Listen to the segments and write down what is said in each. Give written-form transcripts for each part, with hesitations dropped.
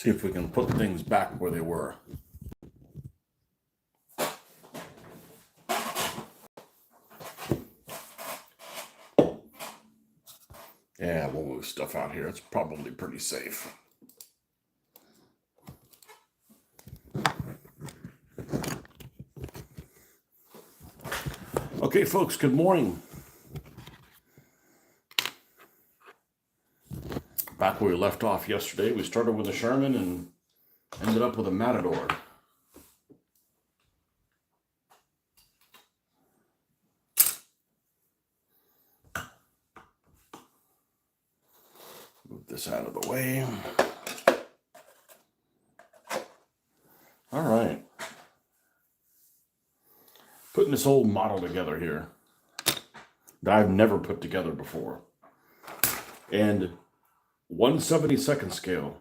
See if we can put things back where they were. Yeah, we'll move stuff out here. It's probably pretty safe. Okay, folks, good morning. Back where we left off yesterday, we started with a Sherman and ended up with a Matador. Move this out of the way. All right. Putting this old model together here that I've never put together before. And 1/72nd scale.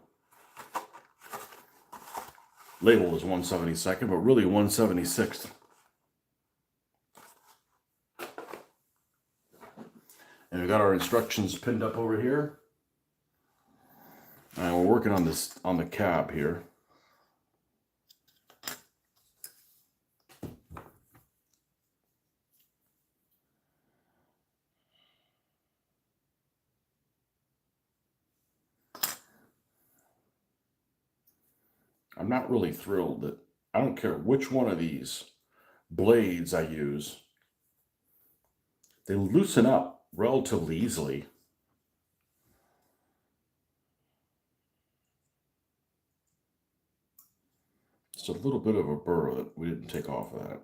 Label is 1/72nd, but really 1/76th. And we've got our instructions pinned up over here. And we're working on this on the cab here. I'm not really thrilled that I don't care which one of these blades I use. They loosen up relatively easily. Just a little bit of a burr that we didn't take off of that.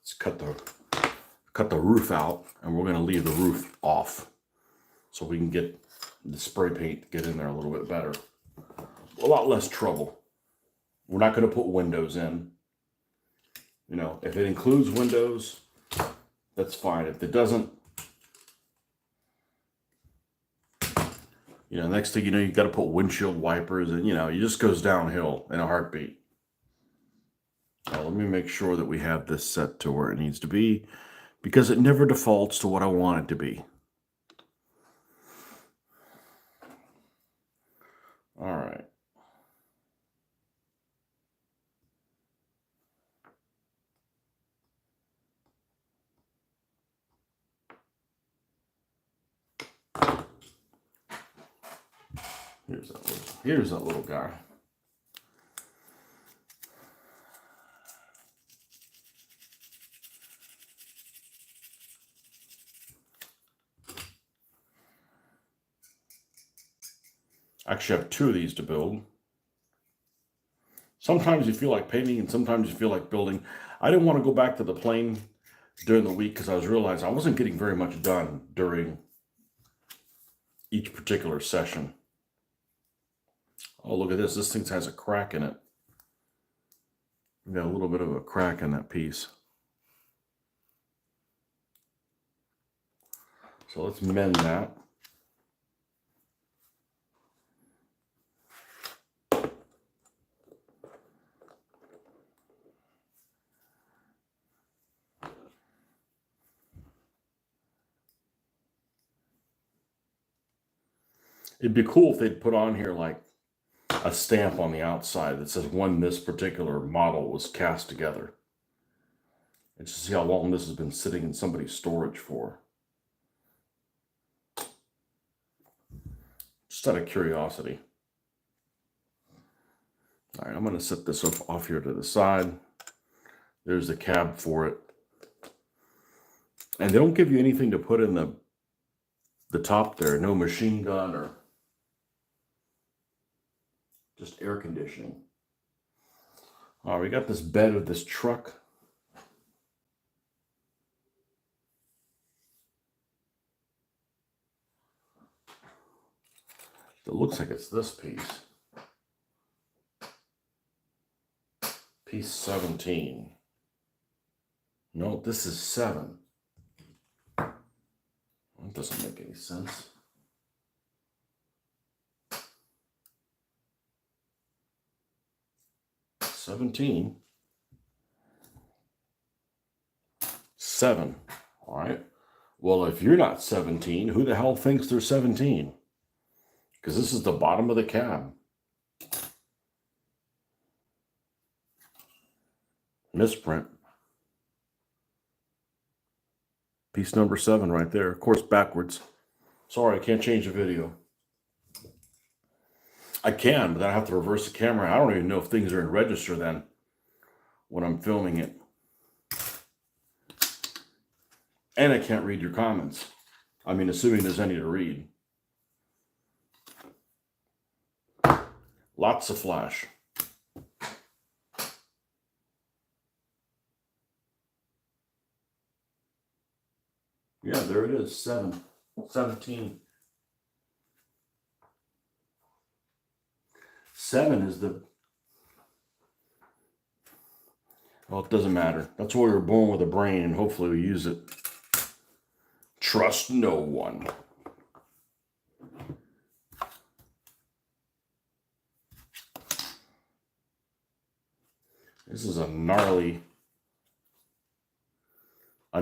Let's cut the roof out, and we're going to leave the roof off so we can get the spray paint to get in there a little bit better. A lot less trouble. We're not going to put windows in. You know, if it includes windows, that's fine. If it doesn't, you know, next thing you know, you got to put windshield wipers, and, you know, it just goes downhill in a heartbeat. Now, let me make sure that we have this set to where it needs to be, because it never defaults to what I want it to be. All right. Here's that little guy. I actually have two of these to build. Sometimes you feel like painting and sometimes you feel like building. I didn't want to go back to the plane during the week because I was realizing I wasn't getting very much done during each particular session. Oh, look at this. This thing has a crack in it. Got a little bit of a crack in that piece. So let's mend that. It'd be cool if they'd put on here like a stamp on the outside that says when this particular model was cast together. And just see how long this has been sitting in somebody's storage for. Just out of curiosity. All right, I'm going to set this off here to the side. There's the cab for it. And they don't give you anything to put in the top there. No machine gun or just air conditioning. All right, we got this bed of this truck. It looks like it's this piece. Piece 17. No, this is 7. That doesn't make any sense. 17. 7. All right. Well, if you're not 17, who the hell thinks they're 17? Because this is the bottom of the cab. Misprint. Piece number 7 right there. Of course, backwards. Sorry, I can't change the video. I can, but then I have to reverse the camera. I don't even know if things are in register then when I'm filming it. And I can't read your comments. I mean, assuming there's any to read. Lots of flash. Yeah, there it is. 17. 7 is the... Well, it doesn't matter. That's why we were born with a brain, and hopefully we use it. Trust no one. This is a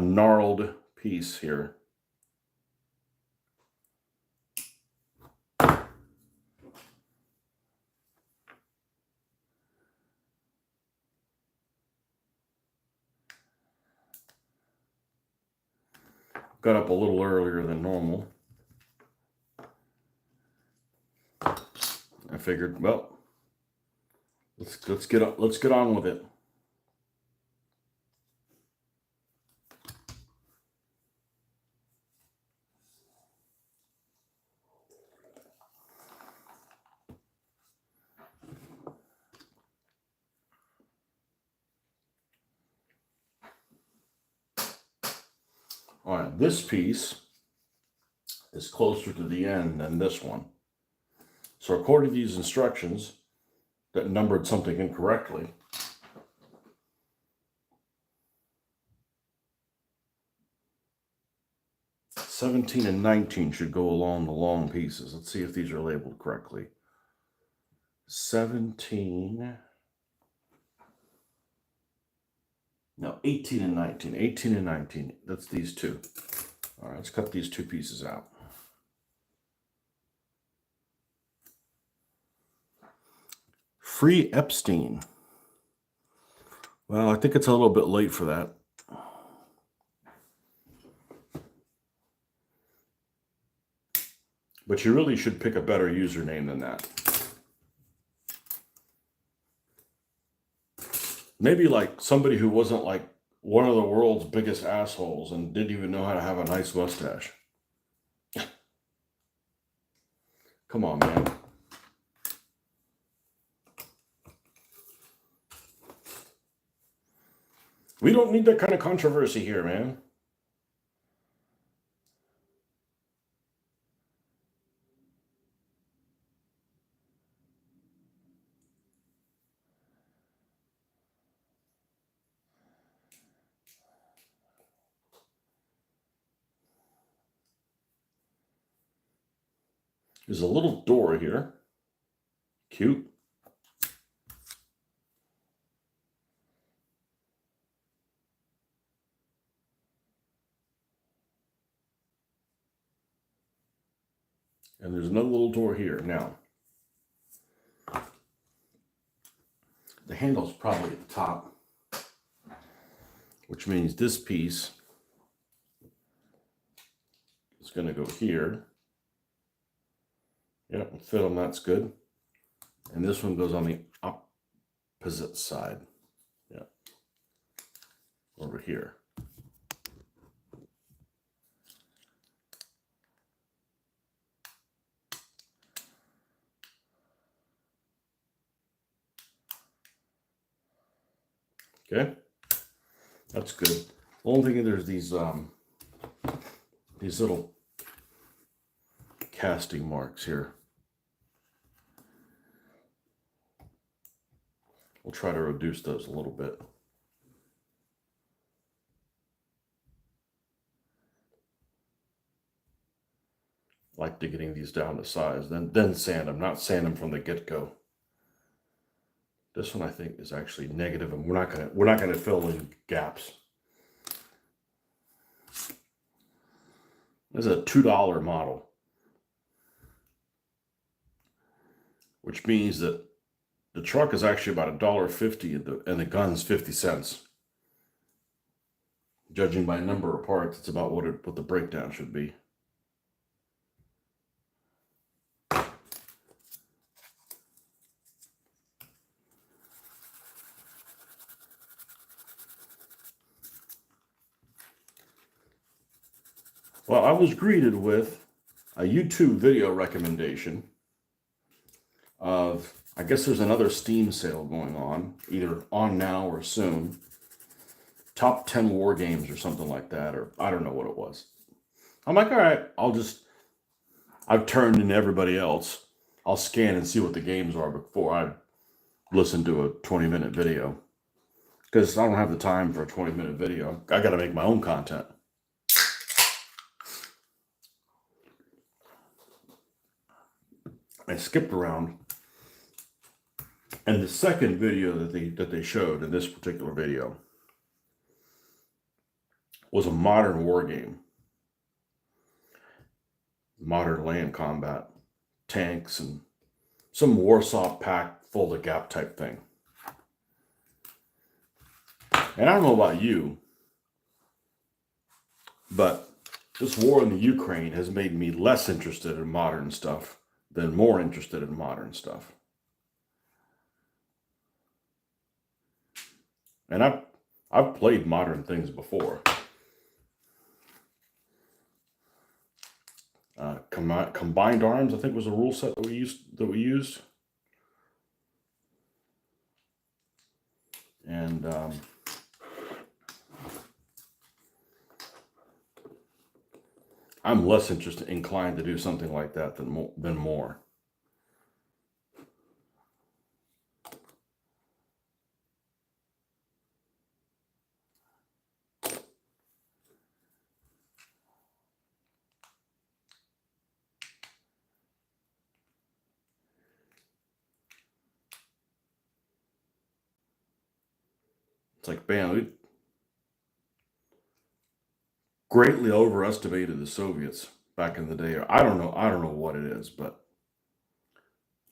gnarled piece here. Got up a little earlier than normal. I figured, well, let's get on with it. All right, this piece is closer to the end than this one. So according to these instructions that numbered something incorrectly, '17 and 19 should go along the long pieces. Let's see if these are labeled correctly. 17. No, 18 and 19. 18 and 19. That's these two. All right, let's cut these two pieces out. Free Epstein. Well, I think it's a little bit late for that. But you really should pick a better username than that. Maybe like somebody who wasn't like one of the world's biggest assholes and didn't even know how to have a nice mustache. Come on, man. We don't need that kind of controversy here, man. There's a little door here. Cute. And there's another little door here. Now, the handle's probably at the top, which means this piece is going to go here. Yep, fit them, that's good. And this one goes on the opposite side. Yeah. Over here. Okay. That's good. The only thing is there's these little casting marks here. We'll try to reduce those a little bit. Like to getting these down to size, then sand them, not sand them from the get-go. This one I think is actually negative, and we're not gonna fill in gaps. This is a $2 model, which means that the truck is actually about $1.50 and the gun's 50 cents. Judging by number of parts, it's about what the breakdown should be. Well, I was greeted with a YouTube video recommendation of, I guess there's another Steam sale going on, either on now or soon. Top 10 war games or something like that, or I don't know what it was. I'm like, all right, I've turned in everybody else. I'll scan and see what the games are before I listen to a 20-minute video. Because I don't have the time for a 20-minute video. I got to make my own content. I skipped around, and the second video that they showed in this particular video was a modern war game, modern land combat, tanks, and some Warsaw Pact full of gap type thing. And I don't know about you, but this war in the Ukraine has made me less interested in modern stuff than more interested in modern stuff. And I've played modern things before. Combined Arms, I think, was a rule set that we used. And I'm less inclined to do something like that than more. It's like, bam, we greatly overestimated the Soviets back in the day. I don't know what it is, but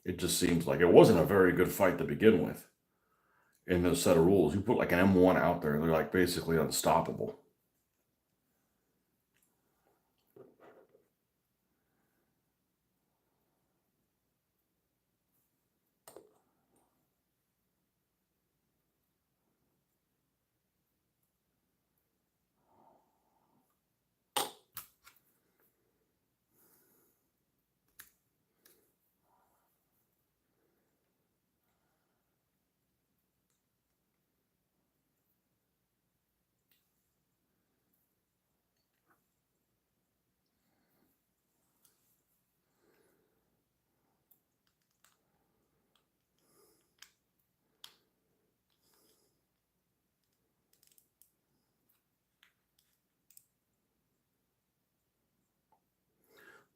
it just seems like it wasn't a very good fight to begin with. In those set of rules, you put like an M1 out there, they're like basically unstoppable.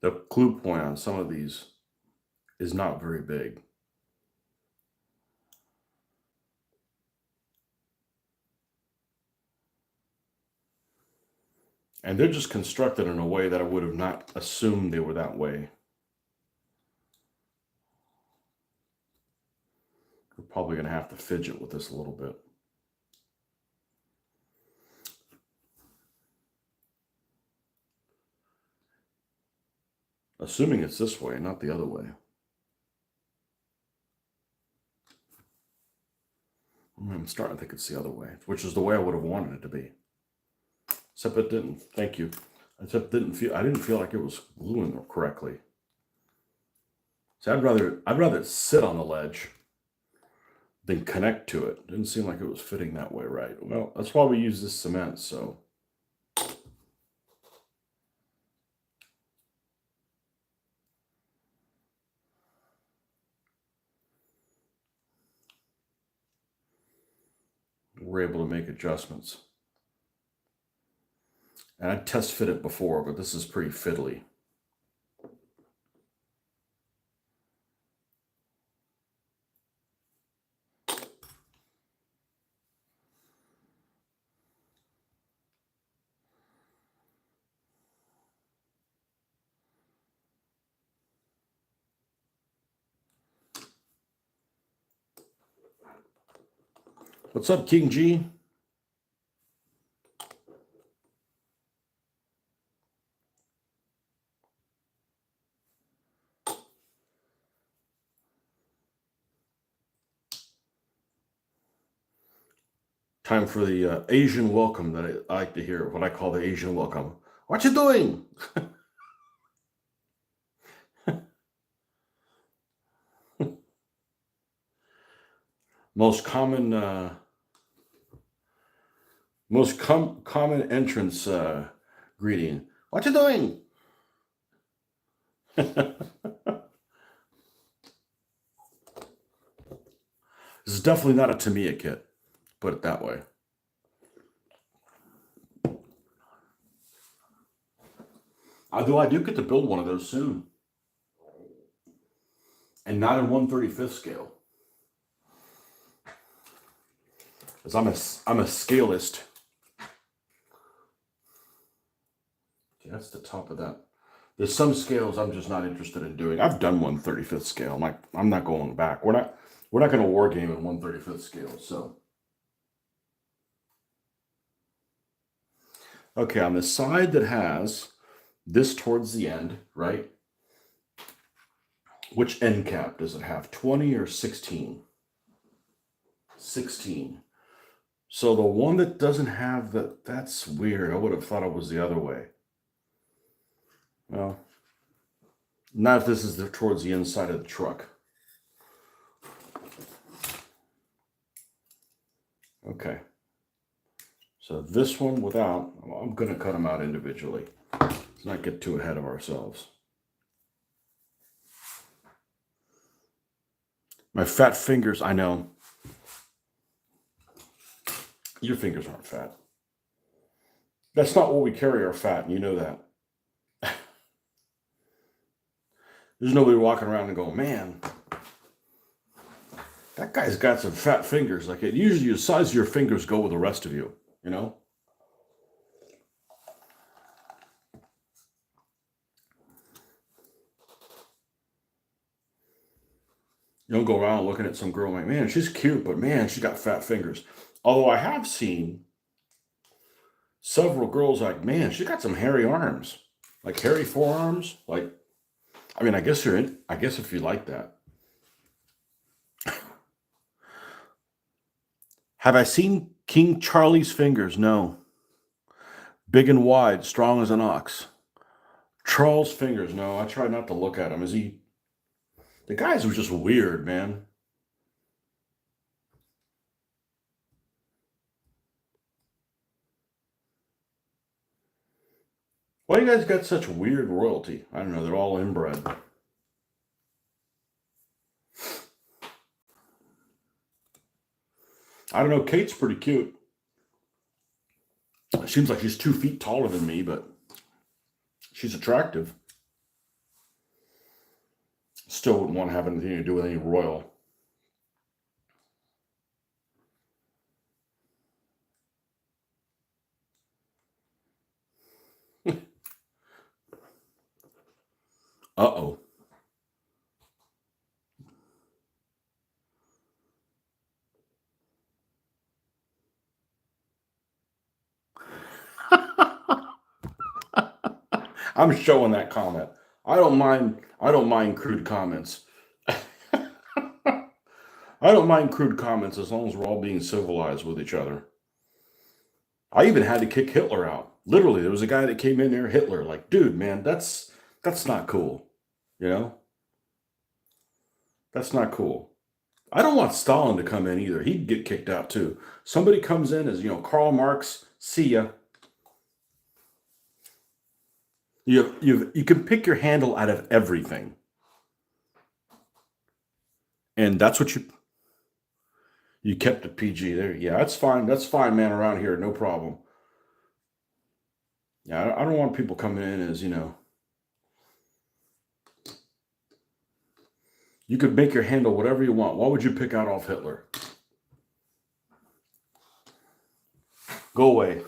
The clue point on some of these is not very big. And they're just constructed in a way that I would have not assumed they were that way. We're probably going to have to fidget with this a little bit. Assuming it's this way, not the other way. I'm starting to think it's the other way, which is the way I would have wanted it to be. Except it didn't. Thank you. Except I didn't feel like it was gluing correctly. So I'd rather sit on the ledge than connect to it. Didn't seem like it was fitting that way right. Well, that's why we use this cement, so. We're able to make adjustments. And I test fit it before, but this is pretty fiddly. What's up, King G? Time for the Asian welcome that I like to hear, what I call the Asian welcome. What you doing? Most common common entrance greeting. What you doing? This is definitely not a Tamiya kit, put it that way. Although I do get to build one of those soon. And not in 1/35th scale. Because I'm a scalist. Okay, that's the top of that. There's some scales I'm just not interested in doing. I've done 1/35th scale. I'm not going back. We're not going to war game in 1/35th scale. So, okay, on the side that has this towards the end, right? Which end cap does it have? 20 or 16? 16. So the one that doesn't have that's weird. I would have thought it was the other way. Well, not if this is towards the inside of the truck. Okay. So this one without, I'm going to cut them out individually. Let's not get too ahead of ourselves. My fat fingers, I know. Your fingers aren't fat. That's not what we carry our fat, and you know that. There's nobody walking around and going, man, that guy's got some fat fingers. Like it usually the size of your fingers go with the rest of you, you know? You don't go around looking at some girl like, man, she's cute, but man, she got fat fingers. Although I have seen several girls like, man, she got some hairy arms, like hairy forearms. Like, I mean, I guess if you like that. Have I seen King Charlie's fingers? No. Big and wide, strong as an ox. Charles' fingers? No, I try not to look at him. The guys were just weird, man. Why you guys got such weird royalty? I don't know. They're all inbred. I don't know. Kate's pretty cute. It seems like she's 2 feet taller than me, but she's attractive. Still wouldn't want to have anything to do with any royal. Uh-oh. I'm showing that comment. I don't mind crude comments. I don't mind crude comments as long as we're all being civilized with each other. I even had to kick Hitler out. Literally, there was a guy that came in there, Hitler, like, dude, man, that's not cool. You know? That's not cool. I don't want Stalin to come in either. He'd get kicked out too. Somebody comes in as, Karl Marx, see ya. You can pick your handle out of everything. And that's what you kept it PG there. Yeah, that's fine. That's fine, man, around here. No problem. Yeah, I don't want people coming in as, you could make your handle whatever you want. Why would you pick out off Hitler? Go away.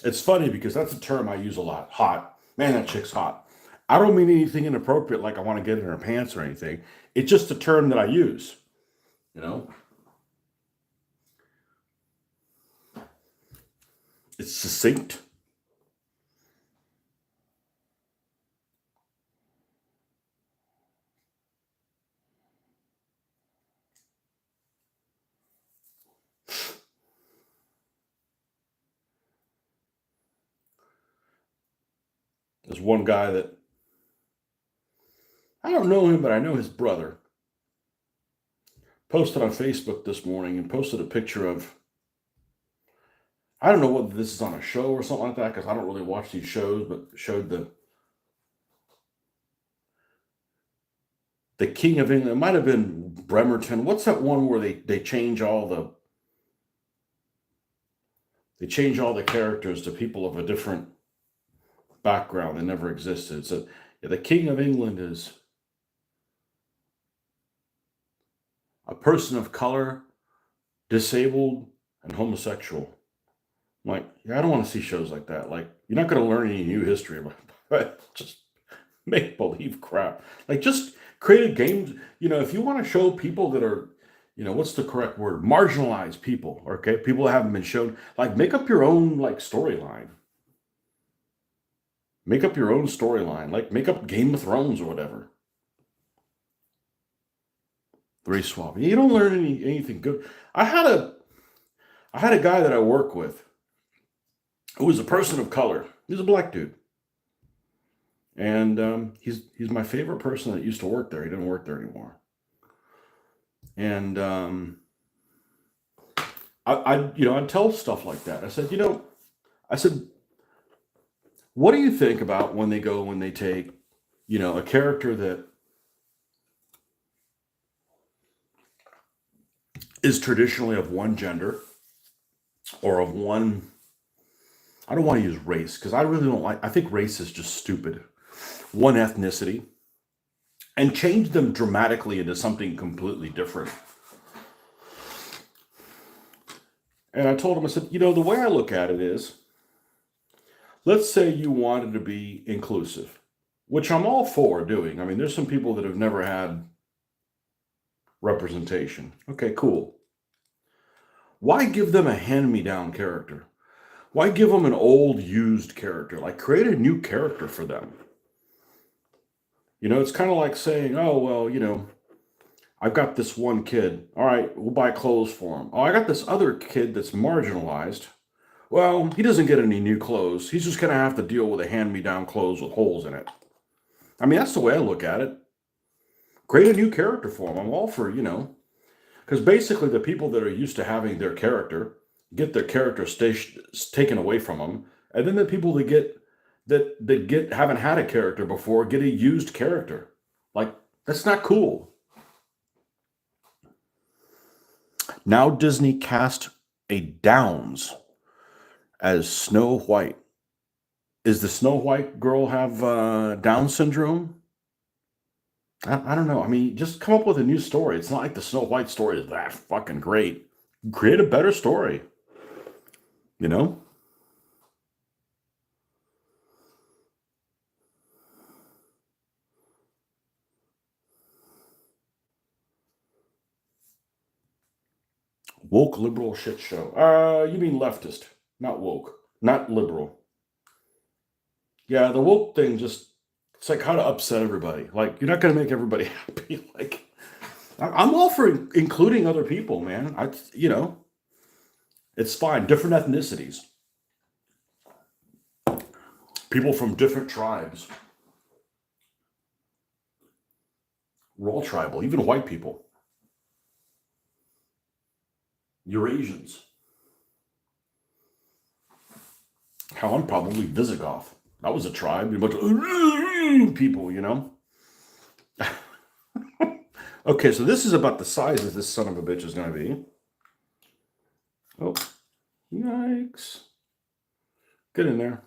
It's funny because that's a term I use a lot. Hot. Man, that chick's hot. I don't mean anything inappropriate like I want to get in her pants or anything. It's just a term that I use, you know? It's succinct. There's one guy that I don't know him, but I know his brother. Posted on Facebook this morning and posted a picture of, I don't know whether this is on a show or something like that because I don't really watch these shows, but showed the King of England. It might have been Bremerton. What's that one where they change all the characters to people of a different background that never existed. So yeah, the King of England is a person of color, disabled, and homosexual. I'm like, yeah, I don't want to see shows like that. Like, you're not going to learn any new history about it. Just make believe crap. Like, just create a game. If you want to show people that are, what's the correct word? Marginalized people. Okay, people that haven't been shown. Like, make up your own storyline. Make up your own storyline. Like, make up Game of Thrones or whatever. Race swap. You don't learn anything good. I had a guy that I work with who was a person of color. He's a black dude. And he's my favorite person that used to work there. He doesn't work there anymore. And I'd tell stuff like that. I said, what do you think about when they take, a character that is traditionally of one gender or of one, I don't want to use race because I really don't I think race is just stupid. One ethnicity and change them dramatically into something completely different. And I told him, I said, the way I look at it is, let's say you wanted to be inclusive, which I'm all for doing. I mean, there's some people that have never had representation. Okay, cool. Why give them a hand-me-down character? Why give them an old, used character? Like, create a new character for them. It's kind of like saying, oh, well, I've got this one kid. All right, we'll buy clothes for him. Oh, I got this other kid that's marginalized. Well, he doesn't get any new clothes. He's just going to have to deal with a hand-me-down clothes with holes in it. I mean, that's the way I look at it. Create a new character for him. I'm all for, because basically the people that are used to having their character get their character taken away from them, and then the people that haven't had a character before get a used character. Like, that's not cool. Now Disney cast a Downs as Snow White. Is the Snow White girl have Down syndrome? I don't know. I mean, just come up with a new story. It's not like the Snow White story is that fucking great. Create a better story. Woke liberal shit show. You mean leftist, not woke, not liberal. Yeah, the woke thing it's like how to upset everybody. Like, you're not going to make everybody happy. Like, I'm all for including other people, man. It's fine. Different ethnicities. People from different tribes. We're all tribal, even white people. Eurasians. How I'm probably Visigoth. That was a tribe. A bunch of people, Okay, so this is about the size that this son of a bitch is going to be. Oh, yikes. Get in there.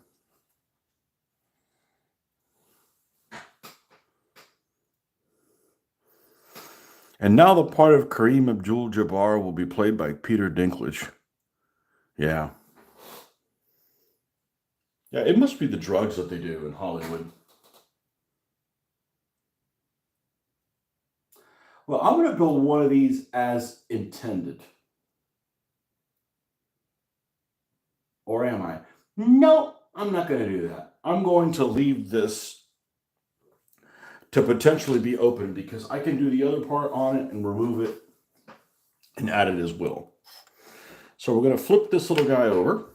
And now the part of Kareem Abdul-Jabbar will be played by Peter Dinklage. Yeah. Yeah, it must be the drugs that they do in Hollywood. Well, I'm going to build one of these as intended. Or am I? No, I'm not going to do that. I'm going to leave this to potentially be open because I can do the other part on it and remove it and add it as well. So we're going to flip this little guy over.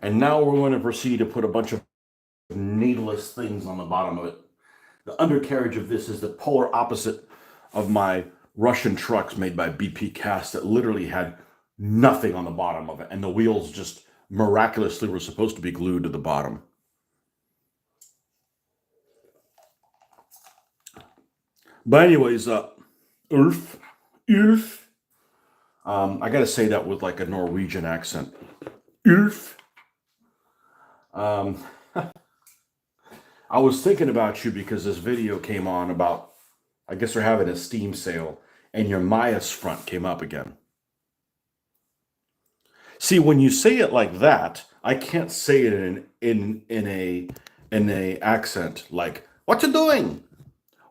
And now we're going to proceed to put a bunch of needless things on the bottom of it. The undercarriage of this is the polar opposite of my Russian trucks made by BP Cast that literally had nothing on the bottom of it. And the wheels just miraculously were supposed to be glued to the bottom. But anyways, Ulf. I got to say that with like a Norwegian accent. Ulf. I was thinking about you because this video came on about, I guess they're having a Steam sale, and your Maya's front came up again. See, when you say it like that, I can't say it in a accent like, "What you doing?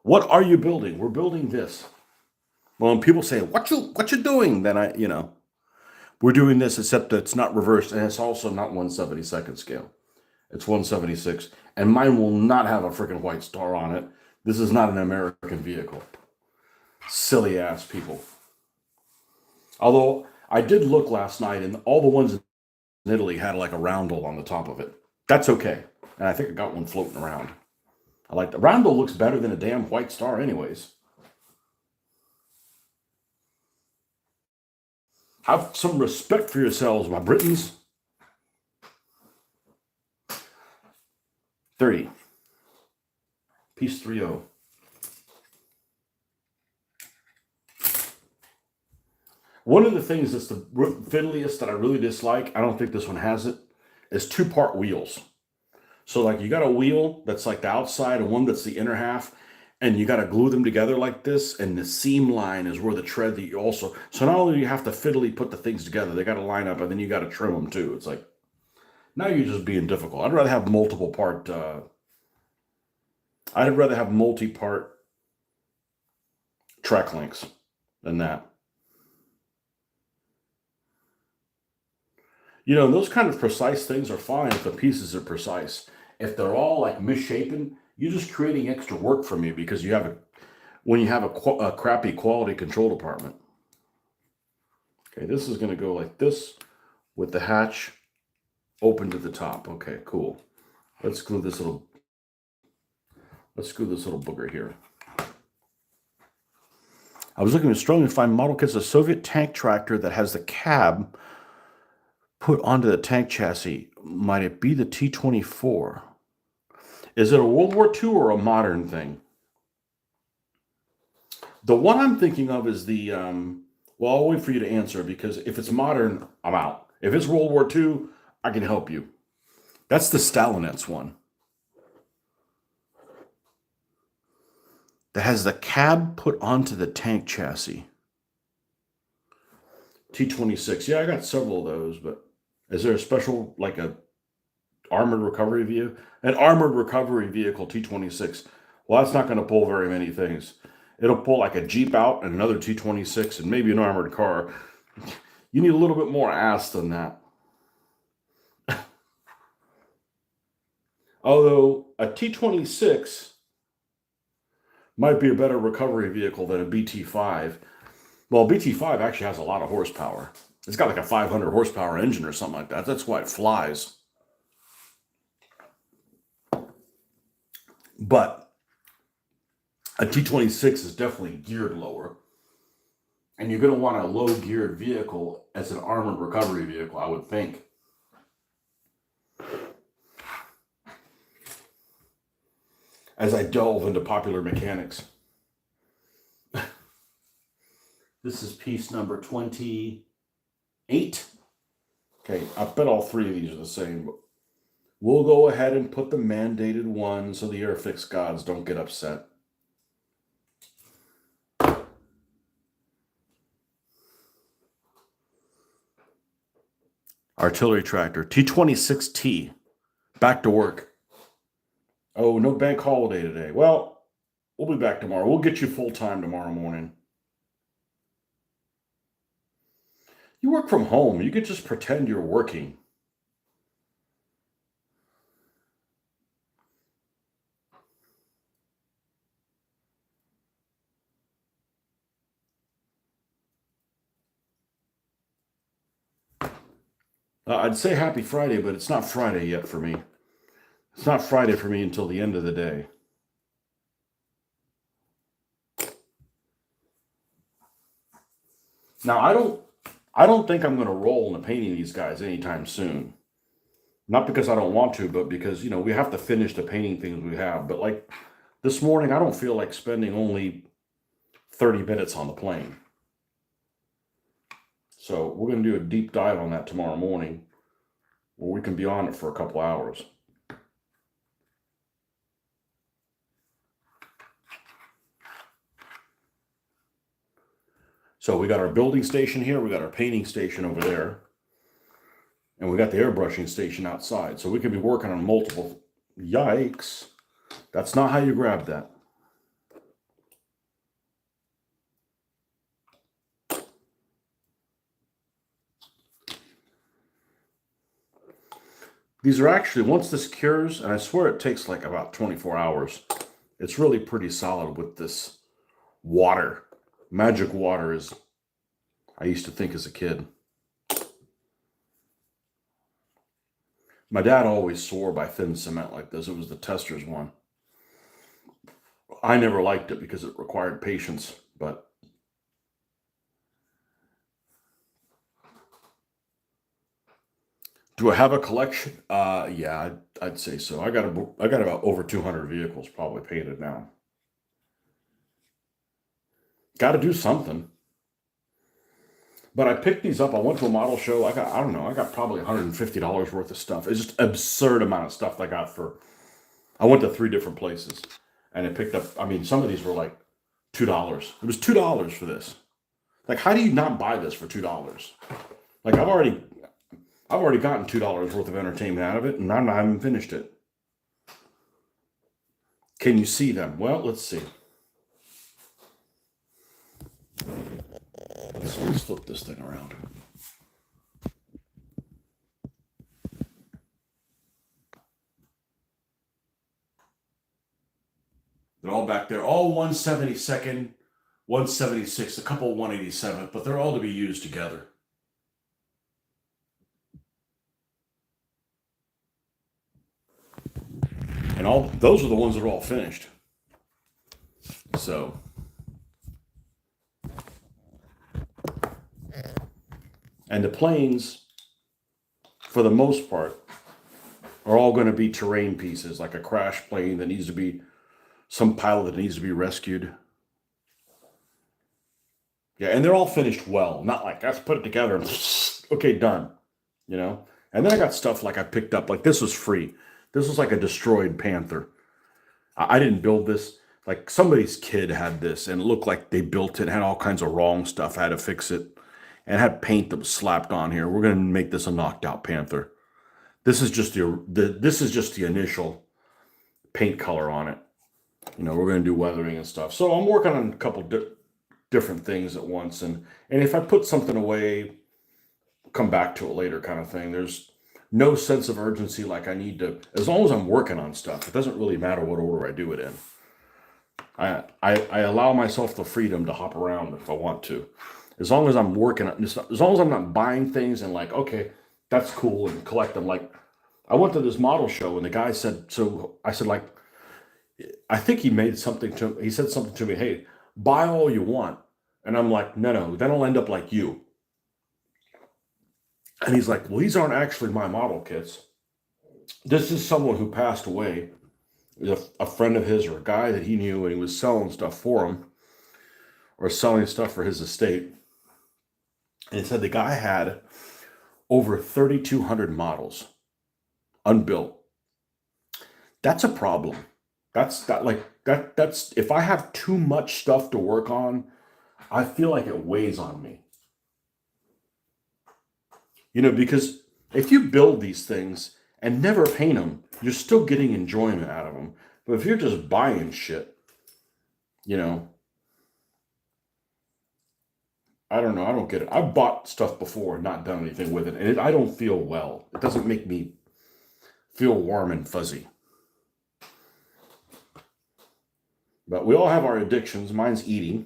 What are you building? We're building this." Well, when people say, what you doing? Then we're doing this, except that it's not reversed, and it's also not 1/72 scale. It's 1/76, and mine will not have a freaking white star on it. This is not an American vehicle. Silly ass people. Although I did look last night, and all the ones in Italy had like a roundel on the top of it. That's okay, and I think I got one floating around. I like the roundel. Looks better than a damn white star, anyways. Have some respect for yourselves, my Britons. 30. Piece 3-0. One of the things that's the fiddliest that I really dislike, I don't think this one has it, is two-part wheels. So like you got a wheel that's like the outside and one that's the inner half, and you got to glue them together like this, and the seam line is where the tread that you also, so not only do you have to fiddly put the things together, they got to line up, and then you got to trim them too. It's like, now you're just being difficult. I'd rather have multi-part track links than that. You know, those kind of precise things are fine if the pieces are precise. If they're all like misshapen, you're just creating extra work for me because when you have a crappy quality control department. Okay, this is going to go like this with the hatch open to the top. Okay, cool. Let's glue this little booger here. I was looking to strongly find model kits of Soviet tank tractor that has the cab put onto the tank chassis. Might it be the T-24? Is it a World War II or a modern thing? The one I'm thinking of is the, well, I'll wait for you to answer because if it's modern, I'm out. If it's World War II, I can help you. That's the Stalinets one. That has the cab put onto the tank chassis. T-26. Yeah, I got several of those, but is there a special, like a armored recovery vehicle? An armored recovery vehicle, T-26. Well, that's not going to pull very many things. It'll pull like a Jeep out and another T-26 and maybe an armored car. You need a little bit more ass than that. Although a T-26 might be a better recovery vehicle than a BT-5. Well, BT-5 actually has a lot of horsepower. It's got like a 500 horsepower engine or something like that. That's why it flies. But a T-26 is definitely geared lower. And you're going to want a low geared vehicle as an armored recovery vehicle, I would think. As I delve into popular mechanics. This is piece number 28. Okay, I bet all three of these are the same. But we'll go ahead and put the mandated one so the Airfix gods don't get upset. Artillery tractor. T26T. Back to work. Oh, no bank holiday today. Well, we'll be back tomorrow. We'll get you full time tomorrow morning. You work from home. You could just pretend you're working. I'd say happy Friday, but it's not Friday yet for me. It's not Friday for me until the end of the day. Now, I don't think I'm going to roll into painting these guys anytime soon. Not because I don't want to, but because, you know, we have to finish the painting things we have. But like this morning, I don't feel like spending only 30 minutes on the plane. So we're going to do a deep dive on that tomorrow morning, where we can be on it for a couple hours. So we got our building station here, we got our painting station over there, and we got the airbrushing station outside. So we could be working on multiple. Yikes. That's not how you grab that. These are actually, once this cures, and I swear it takes like about 24 hours, it's really pretty solid with this water. Magic water is, I used to think as a kid. My dad always swore by thin cement like this. It was the Tester's one. I never liked it because it required patience, but do I have a collection? Yeah, I'd say so. I got about over 200 vehicles probably painted now. Got to do something. But I picked these up. I went to a model show. I don't know, I got probably $150 worth of stuff. It's just absurd amount of stuff I got for. I went to 3 different places, and I picked up. I mean, some of these were like $2. It was $2 for this. Like, how do you not buy this for $2? Like, I've already gotten $2 worth of entertainment out of it, and I haven't finished it. Can you see them? Well, let's see. Let's flip this thing around. They're all back there, all 172nd, 176, a couple 187th, but they're all to be used together. And all those are the ones that are all finished. So, and the planes, for the most part, are all going to be terrain pieces, like a crash plane that needs to be, some pilot that needs to be rescued. Yeah, and they're all finished well. Not like, let's put it together and okay, done. You know? And then I got stuff like I picked up, like this was free. This was like a destroyed Panther. I didn't build this. Like somebody's kid had this, and it looked like they built it, had all kinds of wrong stuff, had to fix it, and had paint that was slapped on here. We're going to make this a knocked out Panther. This is just the initial paint color on it. You know, we're going to do weathering and stuff. So I'm working on a couple different things at once, and if I put something away, come back to it later, kind of thing. There's no sense of urgency. Like I need to, as long as I'm working on stuff, it doesn't really matter what order I do it in. I allow myself the freedom to hop around if I want to, as long as I'm working, as long as I'm not buying things and like, okay, that's cool, and collect them. Like I went to this model show and the guy said, so I said, like, I think he made something to, he said something to me, hey, buy all you want. And I'm like, no, then I'll end up like you. And he's like, well, these aren't actually my model kits. This is someone who passed away, a friend of his or a guy that he knew, and he was selling stuff for him or selling stuff for his estate. And he said the guy had over 3,200 models unbuilt. That's a problem. That's if I have too much stuff to work on, I feel like it weighs on me. You know, because If you build these things and never paint them, you're still getting enjoyment out of them. But if you're just buying shit, you know, I don't know. I don't get it. I've bought stuff before and not done anything with it, and I don't feel well. It doesn't make me feel warm and fuzzy. But we all have our addictions. Mine's eating.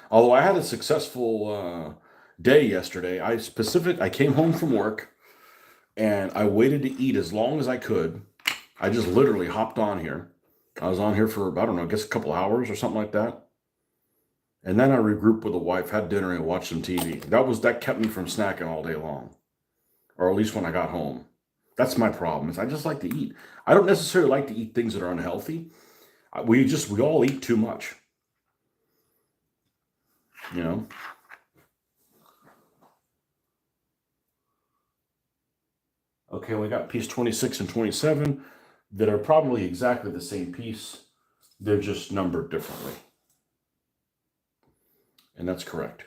Although I had a successful day yesterday. I came home from work and I waited to eat as long as I could. I just literally hopped on here. I was on here for, I don't know, I guess a couple hours or something like that. And then I regrouped with the wife, had dinner, and watched some TV. That kept me from snacking all day long, or at least when I got home. That's my problem. Is I just like to eat. I don't necessarily like to eat things that are unhealthy. We all eat too much. You know. Okay, we got piece 26 and 27 that are probably exactly the same piece. They're just numbered differently. And that's correct.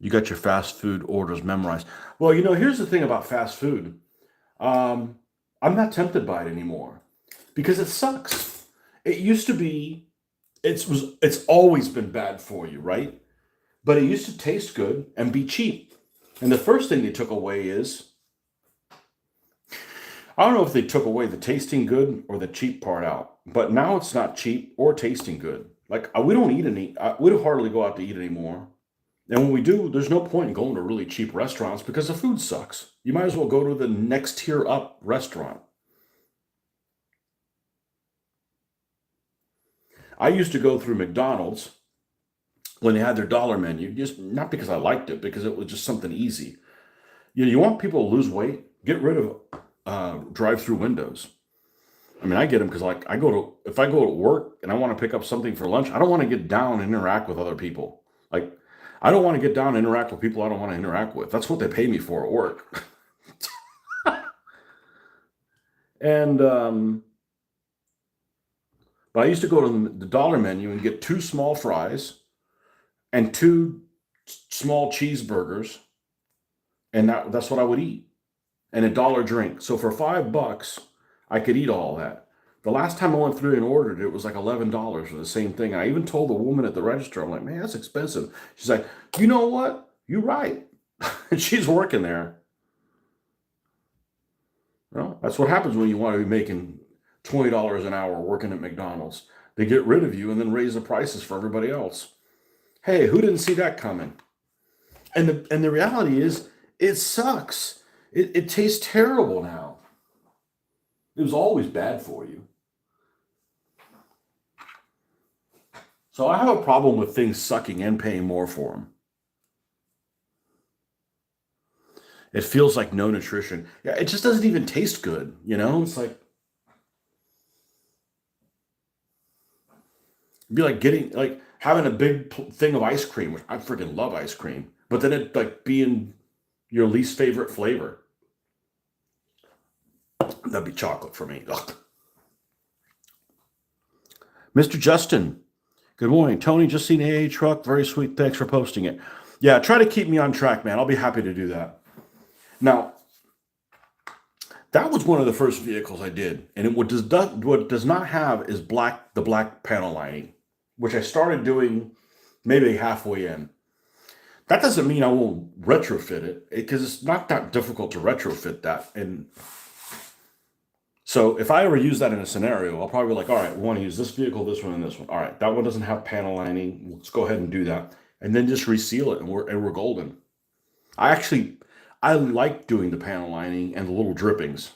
You got your fast food orders memorized. Well, here's the thing about fast food. I'm not tempted by it anymore because it sucks. It used to be, it's always been bad for you, right? But it used to taste good and be cheap. And the first thing they took away is, I don't know if they took away the tasting good or the cheap part out, but now it's not cheap or tasting good. Like we don't eat we don't hardly go out to eat anymore. And when we do, there's no point in going to really cheap restaurants because the food sucks. You might as well go to the next tier up restaurant. I used to go through McDonald's when they had their dollar menu, just not because I liked it, because it was just something easy. You want people to lose weight? Get rid of drive-through windows. I mean, I get them because if I go to work and I want to pick up something for lunch, I don't want to get down and interact with other people. Like, I don't want to get down and interact with people I don't want to interact with. That's what they pay me for at work. And but I used to go to the dollar menu and get 2 small fries and 2 small cheeseburgers, and that's what I would eat, and $1 drink. So for $5, I could eat all that. The last time I went through and ordered it was like $11 for the same thing. I even told the woman at the register, I'm like, man, that's expensive. She's like, you know what? You're right. And she's working there. Well, that's what happens when you want to be making $20 an hour working at McDonald's. They get rid of you and then raise the prices for everybody else. Hey, who didn't see that coming? And the reality is, it sucks. It tastes terrible now. It was always bad for you. So I have a problem with things sucking and paying more for them. It feels like no nutrition. Yeah, it just doesn't even taste good. It's like, it'd be like having a big thing of ice cream, which I freaking love ice cream, but then it like being your least favorite flavor. That'd be chocolate for me. Ugh. Mr. Justin, good morning. Tony, just seen AA truck. Very sweet. Thanks for posting it. Yeah, try to keep me on track, man. I'll be happy to do that. Now, that was one of the first vehicles I did, and what does not have is the black panel lining, which I started doing maybe halfway in. That doesn't mean I won't retrofit it, because it's not that difficult to retrofit that. And so if I ever use that in a scenario, I'll probably be like, all right, we want to use this vehicle, this one, and this one. All right, that one doesn't have panel lining. Let's go ahead and do that. And then just reseal it, and we're golden. I like doing the panel lining and the little drippings.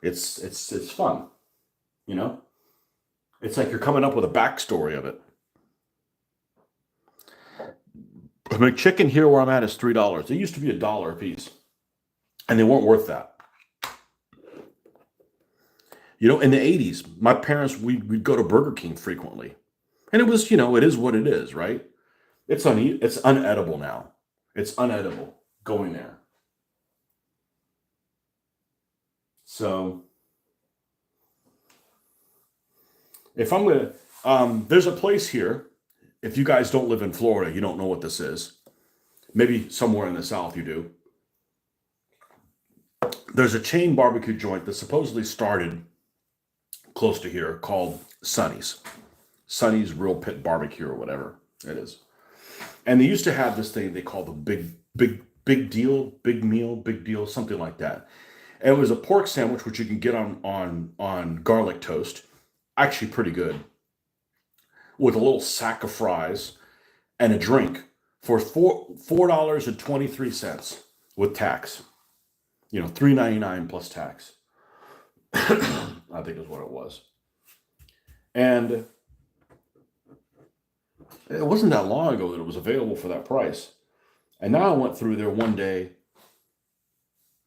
It's fun, It's like you're coming up with a backstory of it. A McChicken here where I'm at is $3. They used to be $1 a piece, and they weren't worth that. In the 80s, my parents, we'd go to Burger King frequently. And it was, it is what it is, right? It's unedible now. It's unedible going there. So If I'm going to, there's a place here. If you guys don't live in Florida, you don't know what this is. Maybe somewhere in the South you do. There's a chain barbecue joint that supposedly started close to here called Sonny's. Sonny's Real Pit Barbecue or whatever it is. And they used to have this thing they call the big deal, something like that. And it was a pork sandwich, which you can get on garlic toast. Actually pretty good. With a little sack of fries and a drink for $4.23 with tax. You know, $3.99 plus tax. I think is what it was. And it wasn't that long ago that it was available for that price. And now I went through there one day,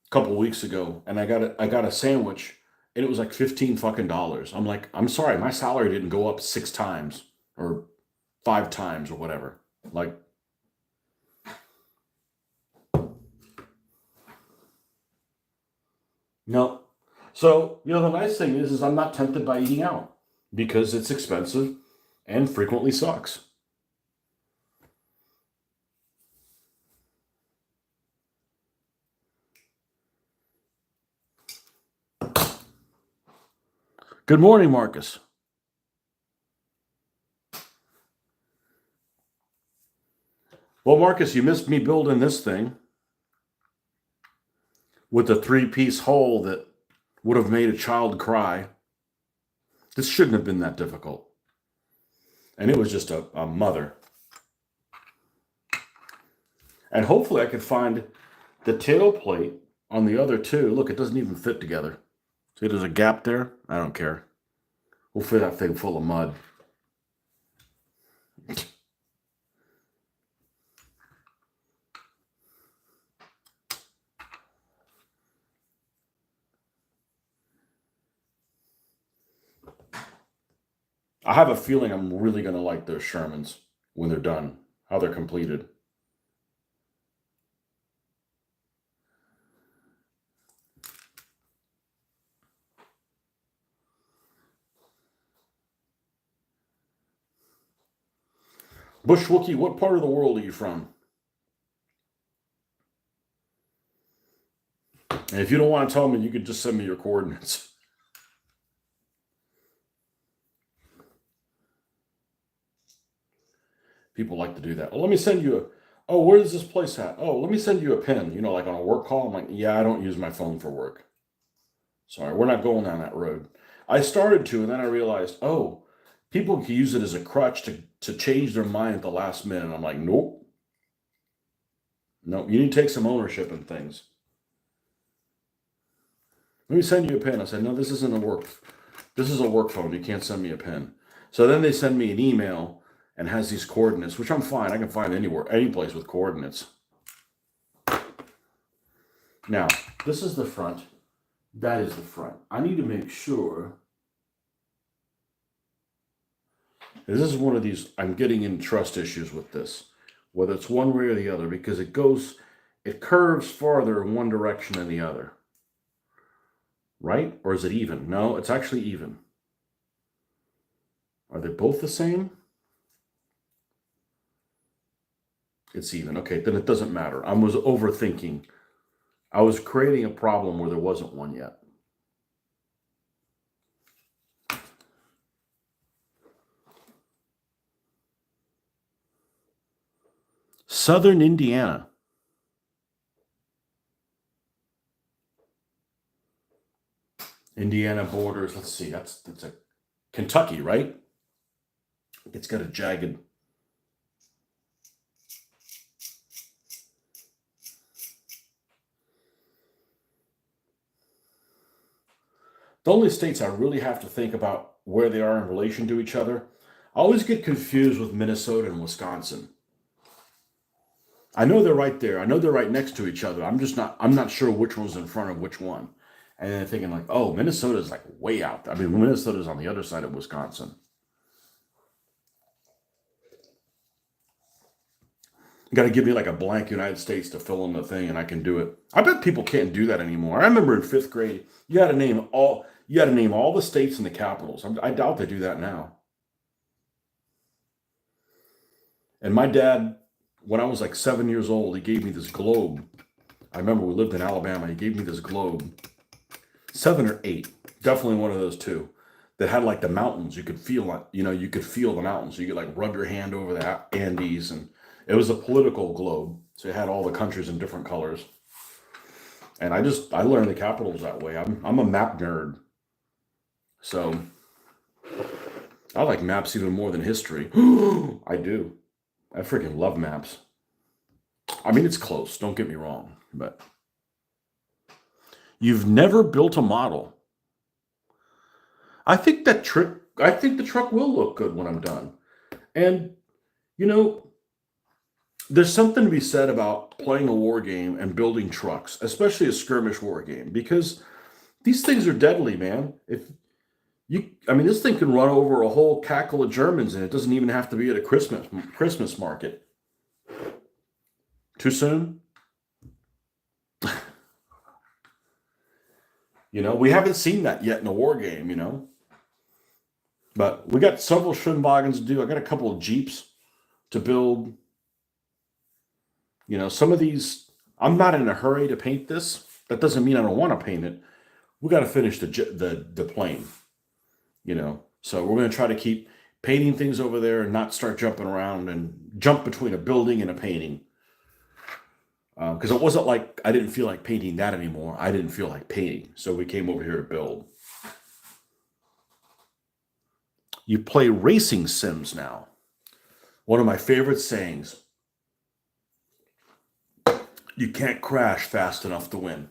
a couple of weeks ago, and I got a sandwich, and it was like $15 I'm like, I'm sorry, my salary didn't go up 6 times or 5 times or whatever. Like, no. So, you know, the nice thing is I'm not tempted by eating out because it's expensive and frequently sucks. Good morning, Marcus. Well, Marcus, you missed me building this thing with the 3-piece hole that would have made a child cry. This shouldn't have been that difficult. And it was just a mother. And hopefully I could find the tail plate on the other two. Look, it doesn't even fit together. See, there's a gap there. I don't care. We'll fill that thing full of mud. I have a feeling I'm really going to like those Shermans when they're done, how they're completed. Bush Wookie, what part of the world are you from? And if you don't want to tell me, you could just send me your coordinates. People like to do that. Well, let me send you a, oh, where is this place at? Oh, let me send you a pin, you know, like on a work call. I'm like, yeah, I don't use my phone for work. Sorry, we're not going down that road. I started to, and then I realized, oh, people can use it as a crutch to change their mind at the last minute. I'm like, nope. Nope, you need to take some ownership in things. Let me send you a pin. I said, no, this isn't a work. This is a work phone. You can't send me a pin. So then they send me an email and has these coordinates, which I'm fine. I can find anywhere, any place with coordinates. Now, this is the front. That is the front. I need to make sure. This is one of these, I'm getting in trust issues with this, whether it's one way or the other, because it curves farther in one direction than the other. Right? Or is it even? No, it's actually even. Are they both the same? It's even. Okay, then it doesn't matter. I was overthinking. I was creating a problem where there wasn't one yet. Southern Indiana. Indiana borders, let's see, that's a Kentucky, right? It's got a jagged. The only states I really have to think about where they are in relation to each other, I always get confused with Minnesota and Wisconsin. I know they're right there. I know they're right next to each other. I'm not sure which one's in front of which one. And then thinking like, oh, Minnesota's like way out. I mean, Minnesota's on the other side of Wisconsin. You got to give me like a blank United States to fill in the thing and I can do it. I bet people can't do that anymore. I remember in 5th grade, you had to You got to name all the states and the capitals. I doubt they do that now. And my dad, when I was like 7 years old, he gave me this globe. I remember we lived in Alabama. He gave me this globe, 7 or 8, definitely one of those two, that had like the mountains. You could feel it, you could feel the mountains. So you could like rub your hand over the Andes, and it was a political globe. So it had all the countries in different colors. And I learned the capitals that way. I'm a map nerd. So I like maps even more than history. I do. I freaking love maps. I mean, it's close, don't get me wrong, but you've never built a model. I think the truck will look good when I'm done. And you know, there's something to be said about playing a war game and building trucks, especially a skirmish war game, because these things are deadly, man. This thing can run over a whole cackle of Germans, and it doesn't even have to be at a Christmas market. Too soon? We haven't seen that yet in a war game, But we got several Schwimmwagens to do. I got a couple of Jeeps to build. Some of these, I'm not in a hurry to paint this. That doesn't mean I don't want to paint it. We got to finish the plane, So we're going to try to keep painting things over there and not start jumping around and jump between a building and a painting. Because it wasn't like I didn't feel like painting that anymore. I didn't feel like painting. So we came over here to build. You play racing sims now. One of my favorite sayings. You can't crash fast enough to win.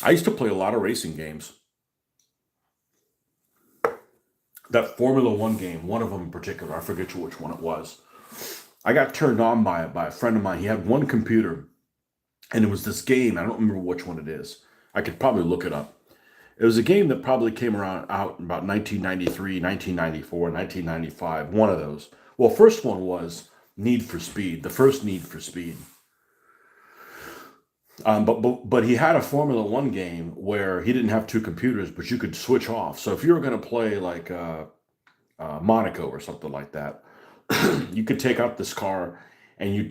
I used to play a lot of racing games. That Formula One game, one of them in particular, I forget which one it was. I got turned on by it by a friend of mine. He had one computer, and it was this game. I don't remember which one it is. I could probably look it up. It was a game that probably came out in about 1993, 1994, 1995, one of those. Well, first one was Need for Speed, the first Need for Speed. But he had a Formula One game where he didn't have two computers, but you could switch off. So if you were going to play like Monaco or something like that, you could take out this car and you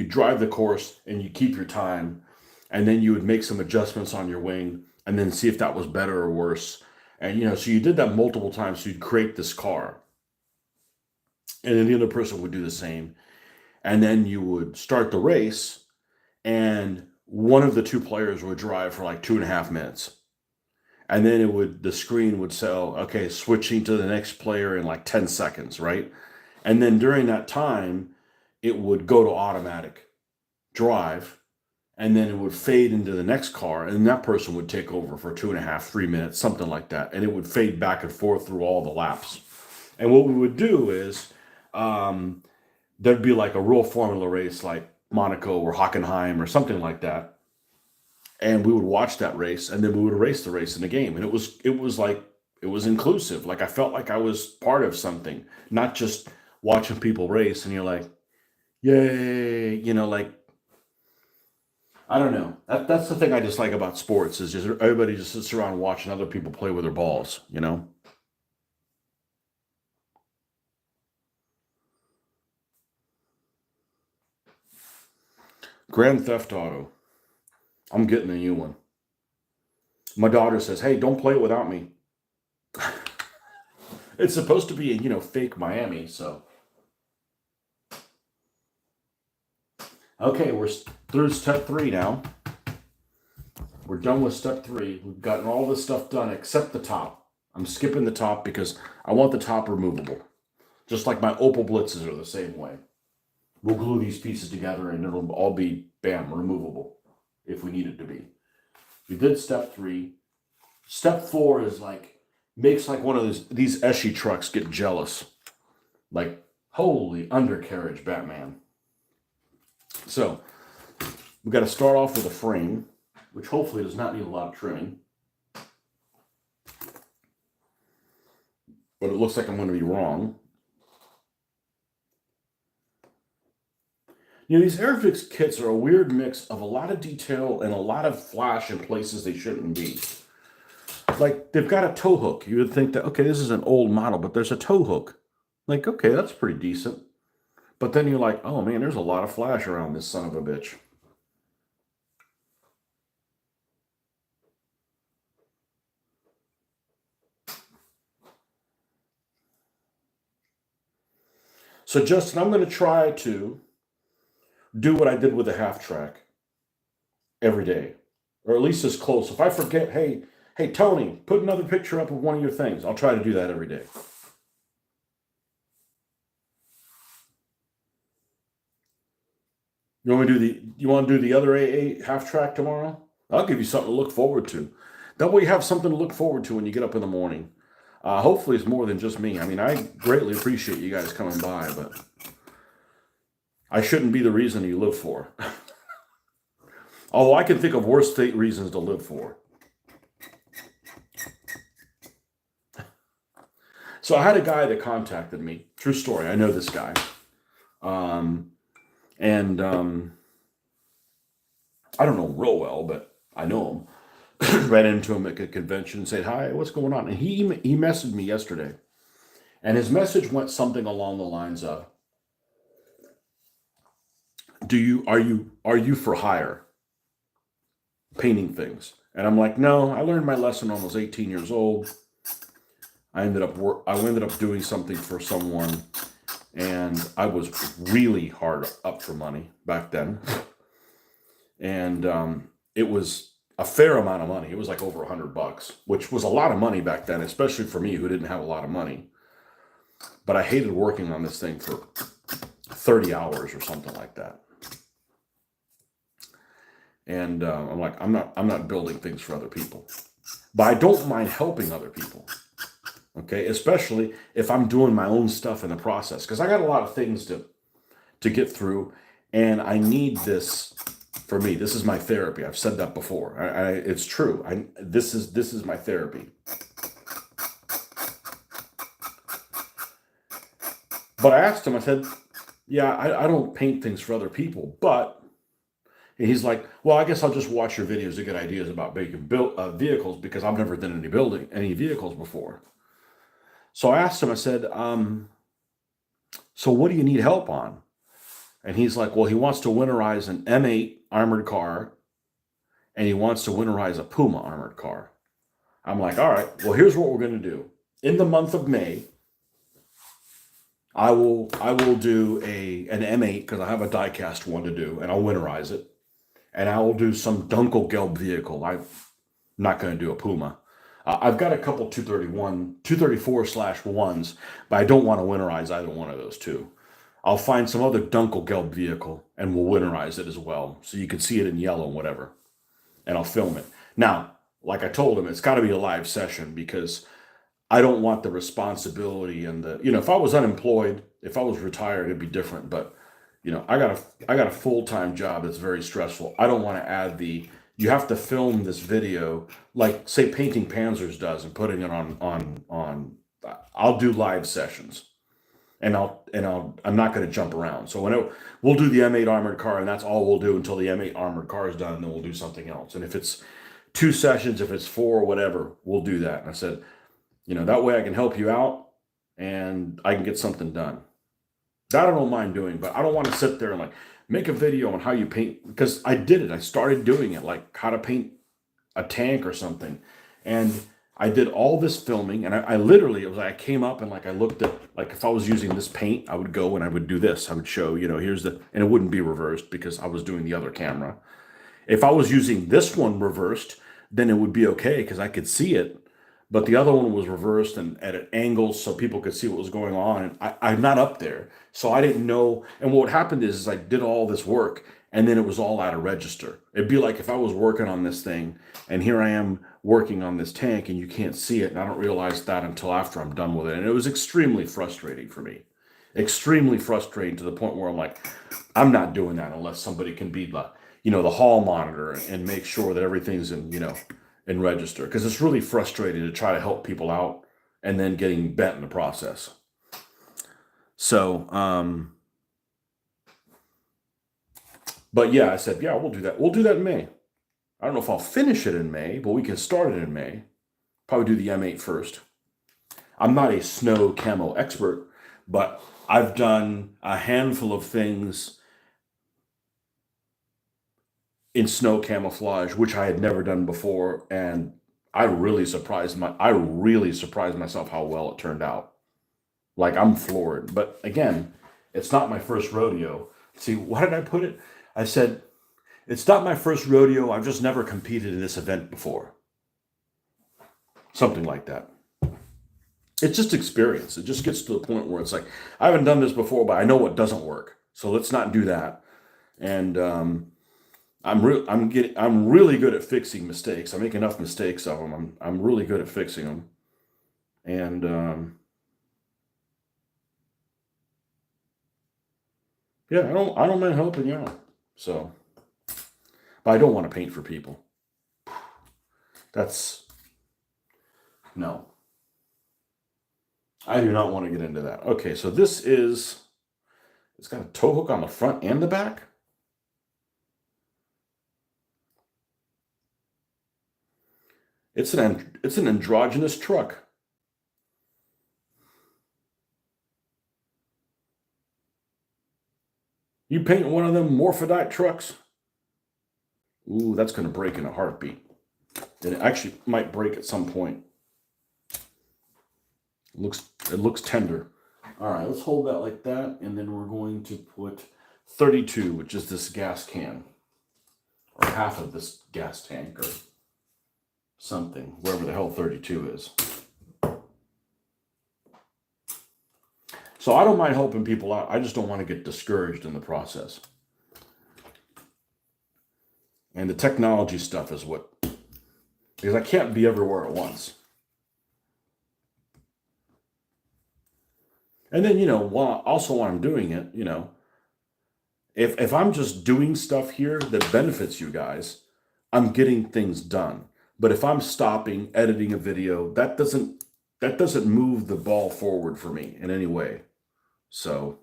drive the course and you keep your time, and then you would make some adjustments on your wing and then see if that was better or worse. And so you did that multiple times. So you'd create this car, and then the other person would do the same, and then you would start the race, and one of the two players would drive for like 2.5 minutes. And then the screen would say, okay, switching to the next player in like 10 seconds, right? And then during that time, it would go to automatic drive, and then it would fade into the next car, and that person would take over for 2.5, 3 minutes, something like that. And it would fade back and forth through all the laps. And what we would do is there'd be like a real formula race like Monaco or Hockenheim or something like that. And we would watch that race, and then we would race the race in the game. And it was inclusive. Like I felt like I was part of something, not just watching people race and you're like, yay, like, I don't know. That's the thing I dislike about sports is just everybody just sits around watching other people play with their balls, Grand Theft Auto. I'm getting a new one. My daughter says, hey, don't play it without me. It's supposed to be in, fake Miami, so. Okay, we're through step 3 now. We're done with step 3. We've gotten all this stuff done except the top. I'm skipping the top because I want the top removable. Just like my Opel Blitzes are the same way. We'll glue these pieces together and it'll all be, bam, removable if we need it to be. We did step 3. Step 4 is makes one of these Eschi trucks get jealous. Like, holy undercarriage, Batman. So, we've got to start off with a frame, which hopefully does not need a lot of trimming. But it looks like I'm going to be wrong. You know, these Airfix kits are a weird mix of a lot of detail and a lot of flash in places they shouldn't be. Like, they've got a tow hook. You would think that, okay, this is an old model, but there's a tow hook. Like, okay, that's pretty decent. But then you're like, oh man, there's a lot of flash around this son of a bitch. So Justin, I'm going to try to do what I did with the half track every day, or at least as close. If I forget, hey Tony, put another picture up of one of your things. I'll try to do that every day. You want to do the other AA half track tomorrow? I'll give you something to look forward to. That way you have something to look forward to when you get up in the morning. Hopefully it's more than just me. I mean, I greatly appreciate you guys coming by, but I shouldn't be the reason you live for. Although I can think of worse reasons to live for. So I had a guy that contacted me. True story. I know this guy. And I don't know him real well, but I know him. Ran into him at a convention and said, hi, what's going on? And he messaged me yesterday. And his message went something along the lines of, are you for hire painting things? And I'm like, no, I learned my lesson when I was 18 years old. I ended up doing something for someone, and I was really hard up for money back then. And it was a fair amount of money. It was like over $100, which was a lot of money back then, especially for me who didn't have a lot of money. But I hated working on this thing for 30 hours or something like that. And I'm like, I'm not building things for other people, but I don't mind helping other people. Okay, especially if I'm doing my own stuff in the process, because I got a lot of things to get through, and I need this. For me, this is my therapy. I've said that before. It's true. This is my therapy. But I asked him. I said, "Yeah, I don't paint things for other people." But he's like, "Well, I guess I'll just watch your videos to get ideas about making vehicles, because I've never done any vehicles before." So I asked him. I said, "So what do you need help on?" And he's like, well, he wants to winterize an M8 armored car, and he wants to winterize a Puma armored car. I'm like, all right, well, here's what we're going to do. In the month of May, I will do an M8, because I have a die-cast one to do, and I'll winterize it. And I will do some Dunkelgelb vehicle. I'm not going to do a Puma. I've got a couple 234/1s, but I don't want to winterize either one of those two. I'll find some other Dunkelgelb vehicle and we'll winterize it as well, so you can see it in yellow and whatever. And I'll film it. Now, like I told him, it's got to be a live session, because I don't want the responsibility and if I was unemployed, if I was retired, it'd be different. But I got a full-time job that's very stressful. I don't want to add you have to film this video, like say Painting Panzers does, and putting it on. I'll do live sessions. And I'm not going to jump around. So we'll do the M8 armored car, and that's all we'll do until the M8 armored car is done, and then we'll do something else. And if it's 2 sessions, if it's 4, whatever, we'll do that. And I said, that way I can help you out and I can get something done. That I don't mind doing, but I don't want to sit there and like make a video on how you paint, because I did it. I started doing it, like how to paint a tank or something. And I did all this filming, and I literally, it was like I came up and like I looked at, like if I was using this paint, I would go and I would do this. I would show, here's and it wouldn't be reversed because I was doing the other camera. If I was using this one reversed, then it would be okay because I could see it. But the other one was reversed and at an angle so people could see what was going on. And I'm not up there, so I didn't know. And what happened is I did all this work, and then it was all out of register. It'd be like if I was working on this thing, and here I am working on this tank, and you can't see it, and I don't realize that until after I'm done with it. And it was extremely frustrating for me. Extremely frustrating, to the point where I'm like, I'm not doing that unless somebody can be the hall monitor and make sure that everything's in register, because it's really frustrating to try to help people out and then getting bent in the process. So But yeah, I said, yeah, we'll do that. We'll do that in May. I don't know if I'll finish it in May, but we can start it in May. Probably do the M8 first. I'm not a snow camo expert, but I've done a handful of things in snow camouflage, which I had never done before, and I really surprised myself how well it turned out. Like, I'm floored. But again, it's not my first rodeo. See, why did I put it? I said, it's not my first rodeo. I've just never competed in this event before. Something like that. It's just experience. It just gets to the point where it's like, I haven't done this before, but I know what doesn't work. So let's not do that. And I'm really good at fixing mistakes. I make enough mistakes of them. I'm really good at fixing them. And yeah, I don't mind helping you out. So, but I don't want to paint for people. No. I do not want to get into that. Okay, so it's got a tow hook on the front and the back. It's an androgynous truck. You paint one of them morphodite trucks? Ooh, that's going to break in a heartbeat. And it actually might break at some point. It looks tender. All right, let's hold that like that, and then we're going to put 32, which is this gas can, or half of this gas tank, or something, wherever the hell 32 is. So I don't mind helping people out. I just don't want to get discouraged in the process. And the technology stuff is because I can't be everywhere at once. And then, while I'm doing it, if I'm just doing stuff here that benefits you guys, I'm getting things done. But if I'm stopping, editing a video, that doesn't move the ball forward for me in any way. So,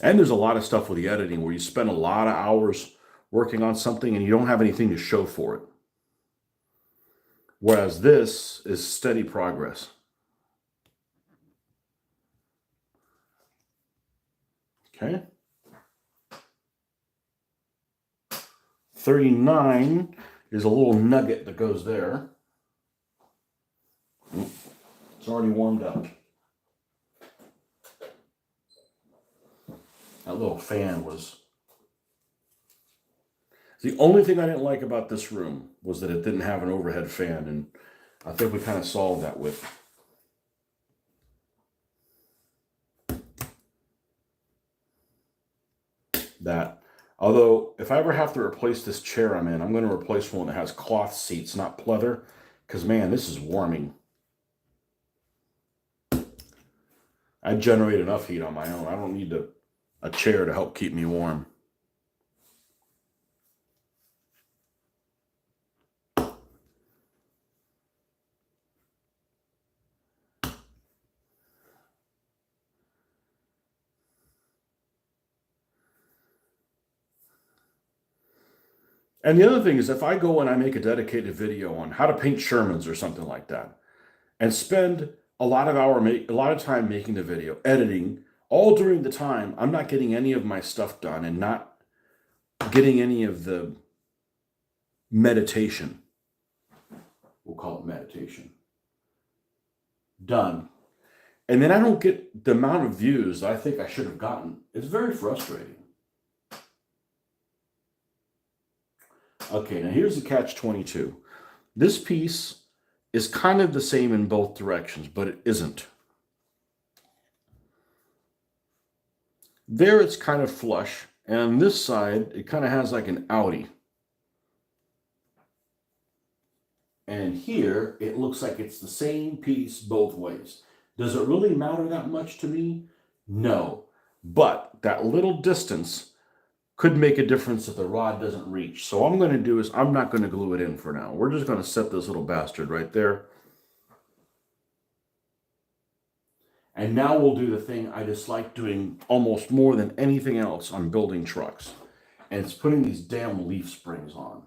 and there's a lot of stuff with the editing where you spend a lot of hours working on something and you don't have anything to show for it. Whereas this is steady progress. Okay. 39 is a little nugget that goes there. It's already warmed up. That little fan was... The only thing I didn't like about this room was that it didn't have an overhead fan, and I think we kind of solved that with that. Although, if I ever have to replace this chair I'm in, I'm going to replace one that has cloth seats, not pleather, because, man, this is warming. I generate enough heat on my own. I don't need a chair to help keep me warm. And the other thing is, if I go and I make a dedicated video on how to paint Shermans or something like that, and spend a lot of time making the video, editing, all during the time, I'm not getting any of my stuff done and not getting any of the meditation, we'll call it meditation, done. And then I don't get the amount of views I think I should have gotten. It's very frustrating. Okay, now here's the catch-22. This piece is kind of the same in both directions, but it isn't. There it's kind of flush, and on this side, it kind of has like an outie. And here, it looks like it's the same piece both ways. Does it really matter that much to me? No. But that little distance could make a difference if the rod doesn't reach. So what I'm going to do is I'm not going to glue it in for now. We're just going to set this little bastard right there. And now we'll do the thing I dislike doing almost more than anything else on building trucks. And it's putting these damn leaf springs on.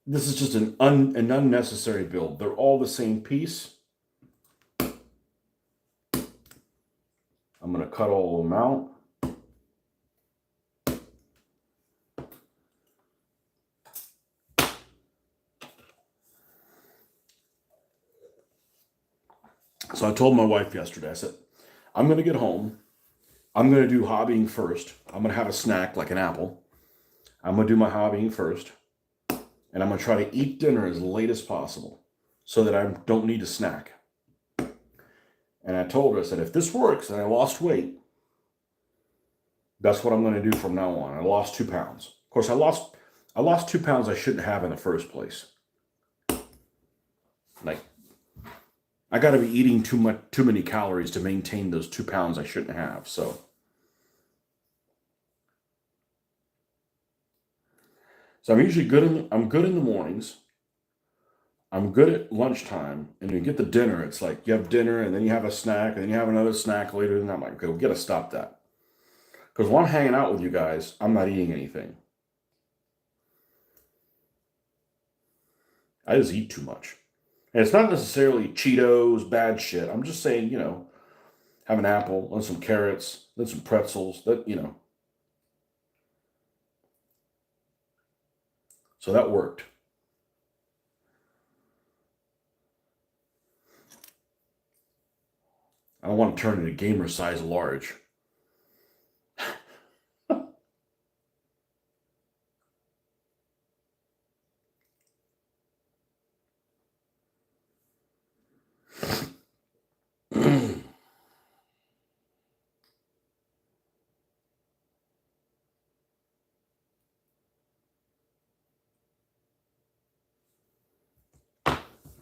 This is just an unnecessary build. They're all the same piece. I'm going to cut all of them out. So I told my wife yesterday, I said, I'm going to get home. I'm going to do hobbying first. I'm going to have a snack like an apple. I'm going to do my hobbying first. And I'm going to try to eat dinner as late as possible so that I don't need a snack. And I told her, I said, if this works and I lost weight, that's what I'm going to do from now on. I lost 2 pounds. Of course, I lost 2 pounds I shouldn't have in the first place. Like, I got to be eating too many calories to maintain those 2 pounds I shouldn't have. So I'm usually good. I'm good in the mornings. I'm good at lunchtime, and you get the dinner. It's like you have dinner, and then you have a snack, and then you have another snack later. And I'm like, okay, we got to stop that. Because when I'm hanging out with you guys, I'm not eating anything. I just eat too much. And it's not necessarily Cheetos, bad shit. I'm just saying, you know, have an apple, then some carrots, then some pretzels, that, you know. So that worked. I don't want to turn into gamer size large.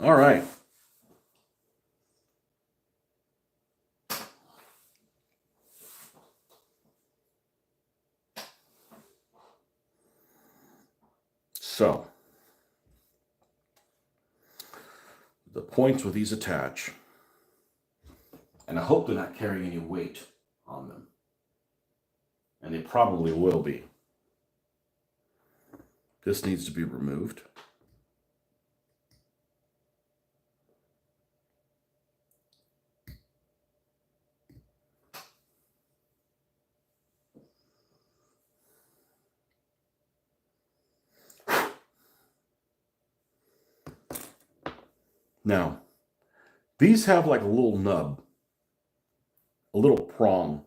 All right. So the points with these attach, and I hope they're not carrying any weight on them. And they probably will be. This needs to be removed. Now, these have like a little nub, a little prong.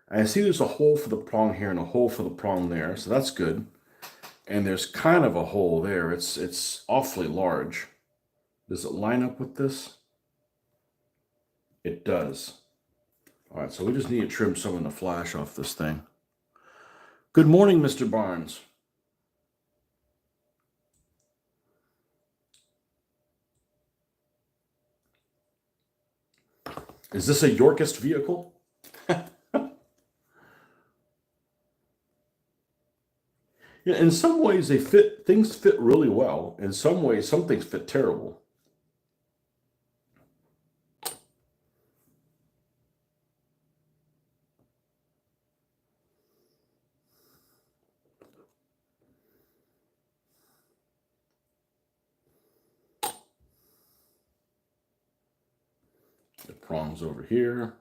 And I see there's a hole for the prong here and a hole for the prong there, so that's good. And there's kind of a hole there. It's awfully large. Does it line up with this? It does. All right, so we just need to trim some of the flash off this thing. Good morning, Mr. Barnes. Is this a Yorkist vehicle? Yeah, in some ways things fit really well. In some ways, some things fit terrible. The prongs over here.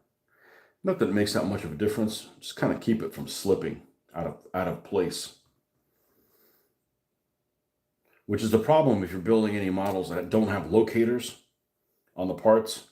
Not that it makes that much of a difference. Just kind of keep it from slipping out of place. Which is the problem if you're building any models that don't have locators on the parts.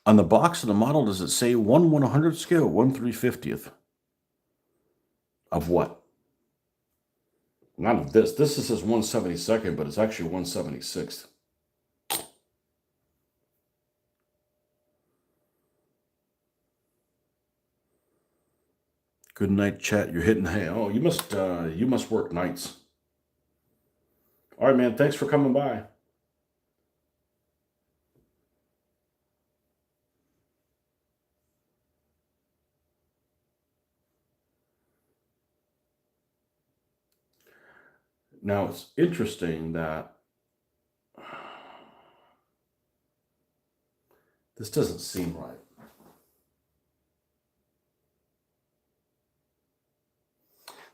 On the box of the model, does it say 1/100th scale, 1/350th? Of what? Not of this. This says 1/72nd, but it's actually 1/76th. Good night, chat. You're hitting the hay. Oh, you must work nights. All right, man. Thanks for coming by. Now, it's interesting that this doesn't seem right.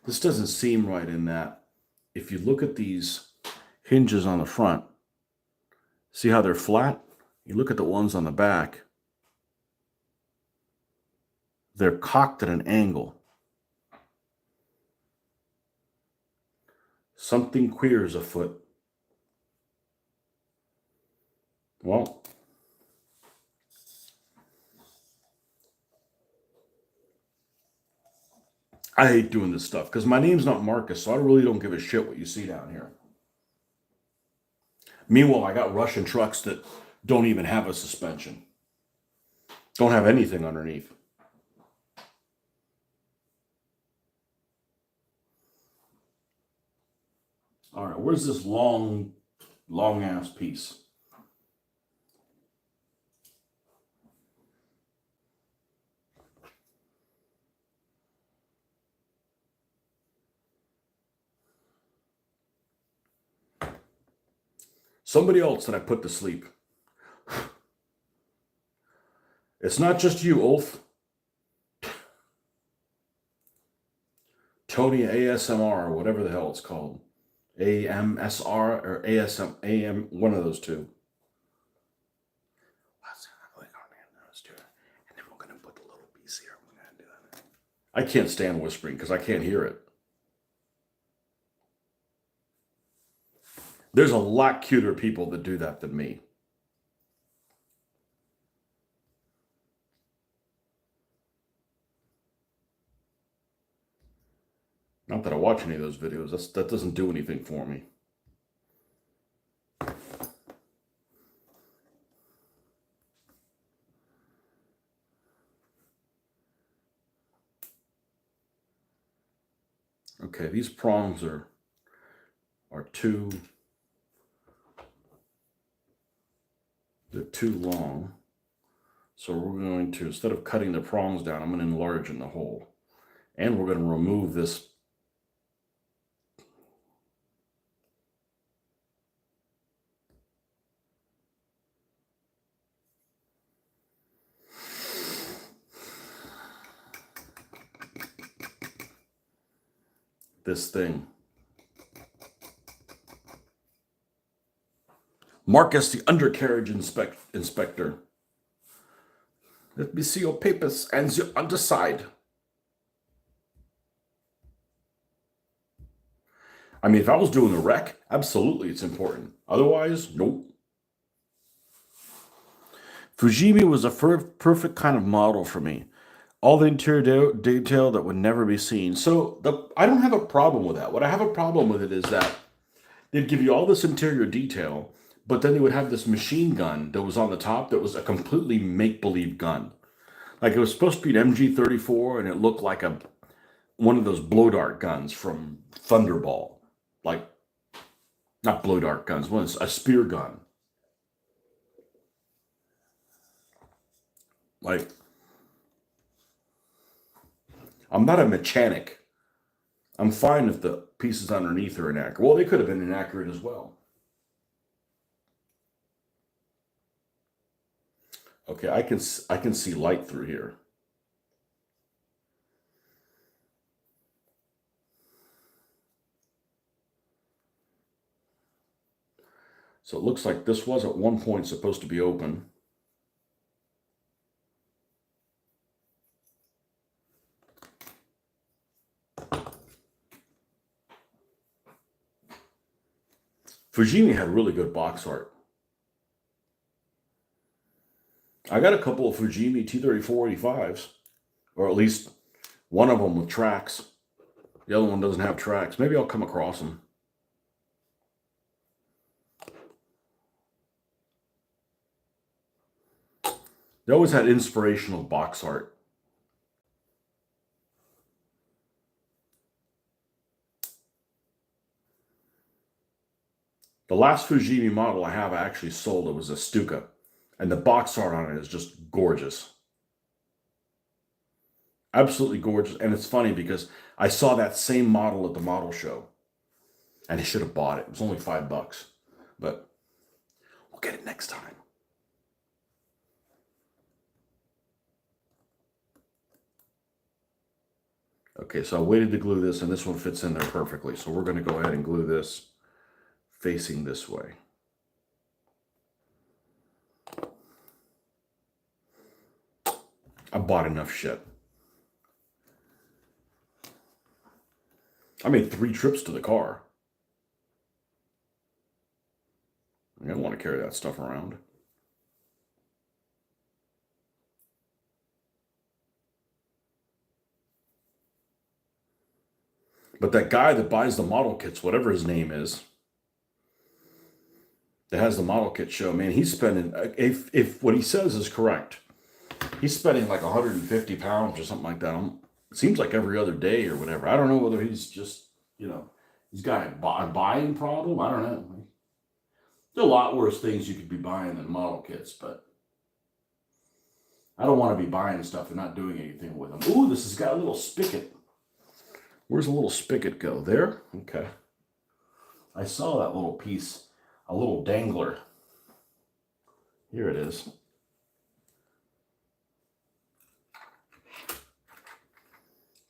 This doesn't seem right in that if you look at these hinges on the front, see how they're flat? You look at the ones on the back, they're cocked at an angle. Something queer is afoot. Well, I hate doing this stuff because my name's not Marcus, so I really don't give a shit what you see down here. Meanwhile, I got Russian trucks that don't even have a suspension. Don't have anything underneath. All right, where's this long ass piece? Somebody else that I put to sleep. It's not just you, Ulf. Tony ASMR, or whatever the hell it's called. AMSR or ASM, AM, one of those two. And then we're going to put the little piece here. We're going to do that. I can't stand whispering because I can't hear it. There's a lot cuter people that do that than me. Not that I watch any of those videos. That doesn't do anything for me. Okay, these prongs are too, they're too long. So we're going to, instead of cutting the prongs down, I'm going to enlarge in the hole. And we're going to remove this thing. Marcus, the undercarriage inspector. Let me see your papers and the underside. I mean, if I was doing a wreck, absolutely it's important. Otherwise, nope. Fujimi was a perfect kind of model for me. All the interior detail that would never be seen. So I don't have a problem with that. What I have a problem with it is that they'd give you all this interior detail, but then they would have this machine gun that was on the top that was a completely make-believe gun. Like it was supposed to be an MG34 and it looked like one of those blow dart guns from Thunderball. Like, not blow dart guns, one's a spear gun. Like, I'm not a mechanic. I'm fine if the pieces underneath are inaccurate. Well, they could have been inaccurate as well. Okay, I can see light through here. So it looks like this was at one point supposed to be open. Fujimi had really good box art. I got a couple of Fujimi T-34-85s, or at least one of them with tracks. The other one doesn't have tracks. Maybe I'll come across them. They always had inspirational box art. The last Fujimi model I have I actually sold, it was a Stuka. And the box art on it is just gorgeous. Absolutely gorgeous. And it's funny because I saw that same model at the model show. And I should have bought it. It was only $5. But we'll get it next time. Okay, so I waited to glue this, and this one fits in there perfectly. So we're going to go ahead and glue this facing this way. I bought enough shit. I made 3 trips to the car. I don't want to carry that stuff around. But that guy that buys the model kits, whatever his name is, that has the model kit show, man, he's spending, if what he says is correct, he's spending like 150 pounds or something like that. It seems like every other day or whatever. I don't know whether he's just, he's got a buying problem. I don't know. There's a lot worse things you could be buying than model kits, but I don't want to be buying stuff and not doing anything with them. Ooh, this has got a little spigot. Where's the little spigot go? There? Okay. I saw that little piece, a little dangler. Here it is.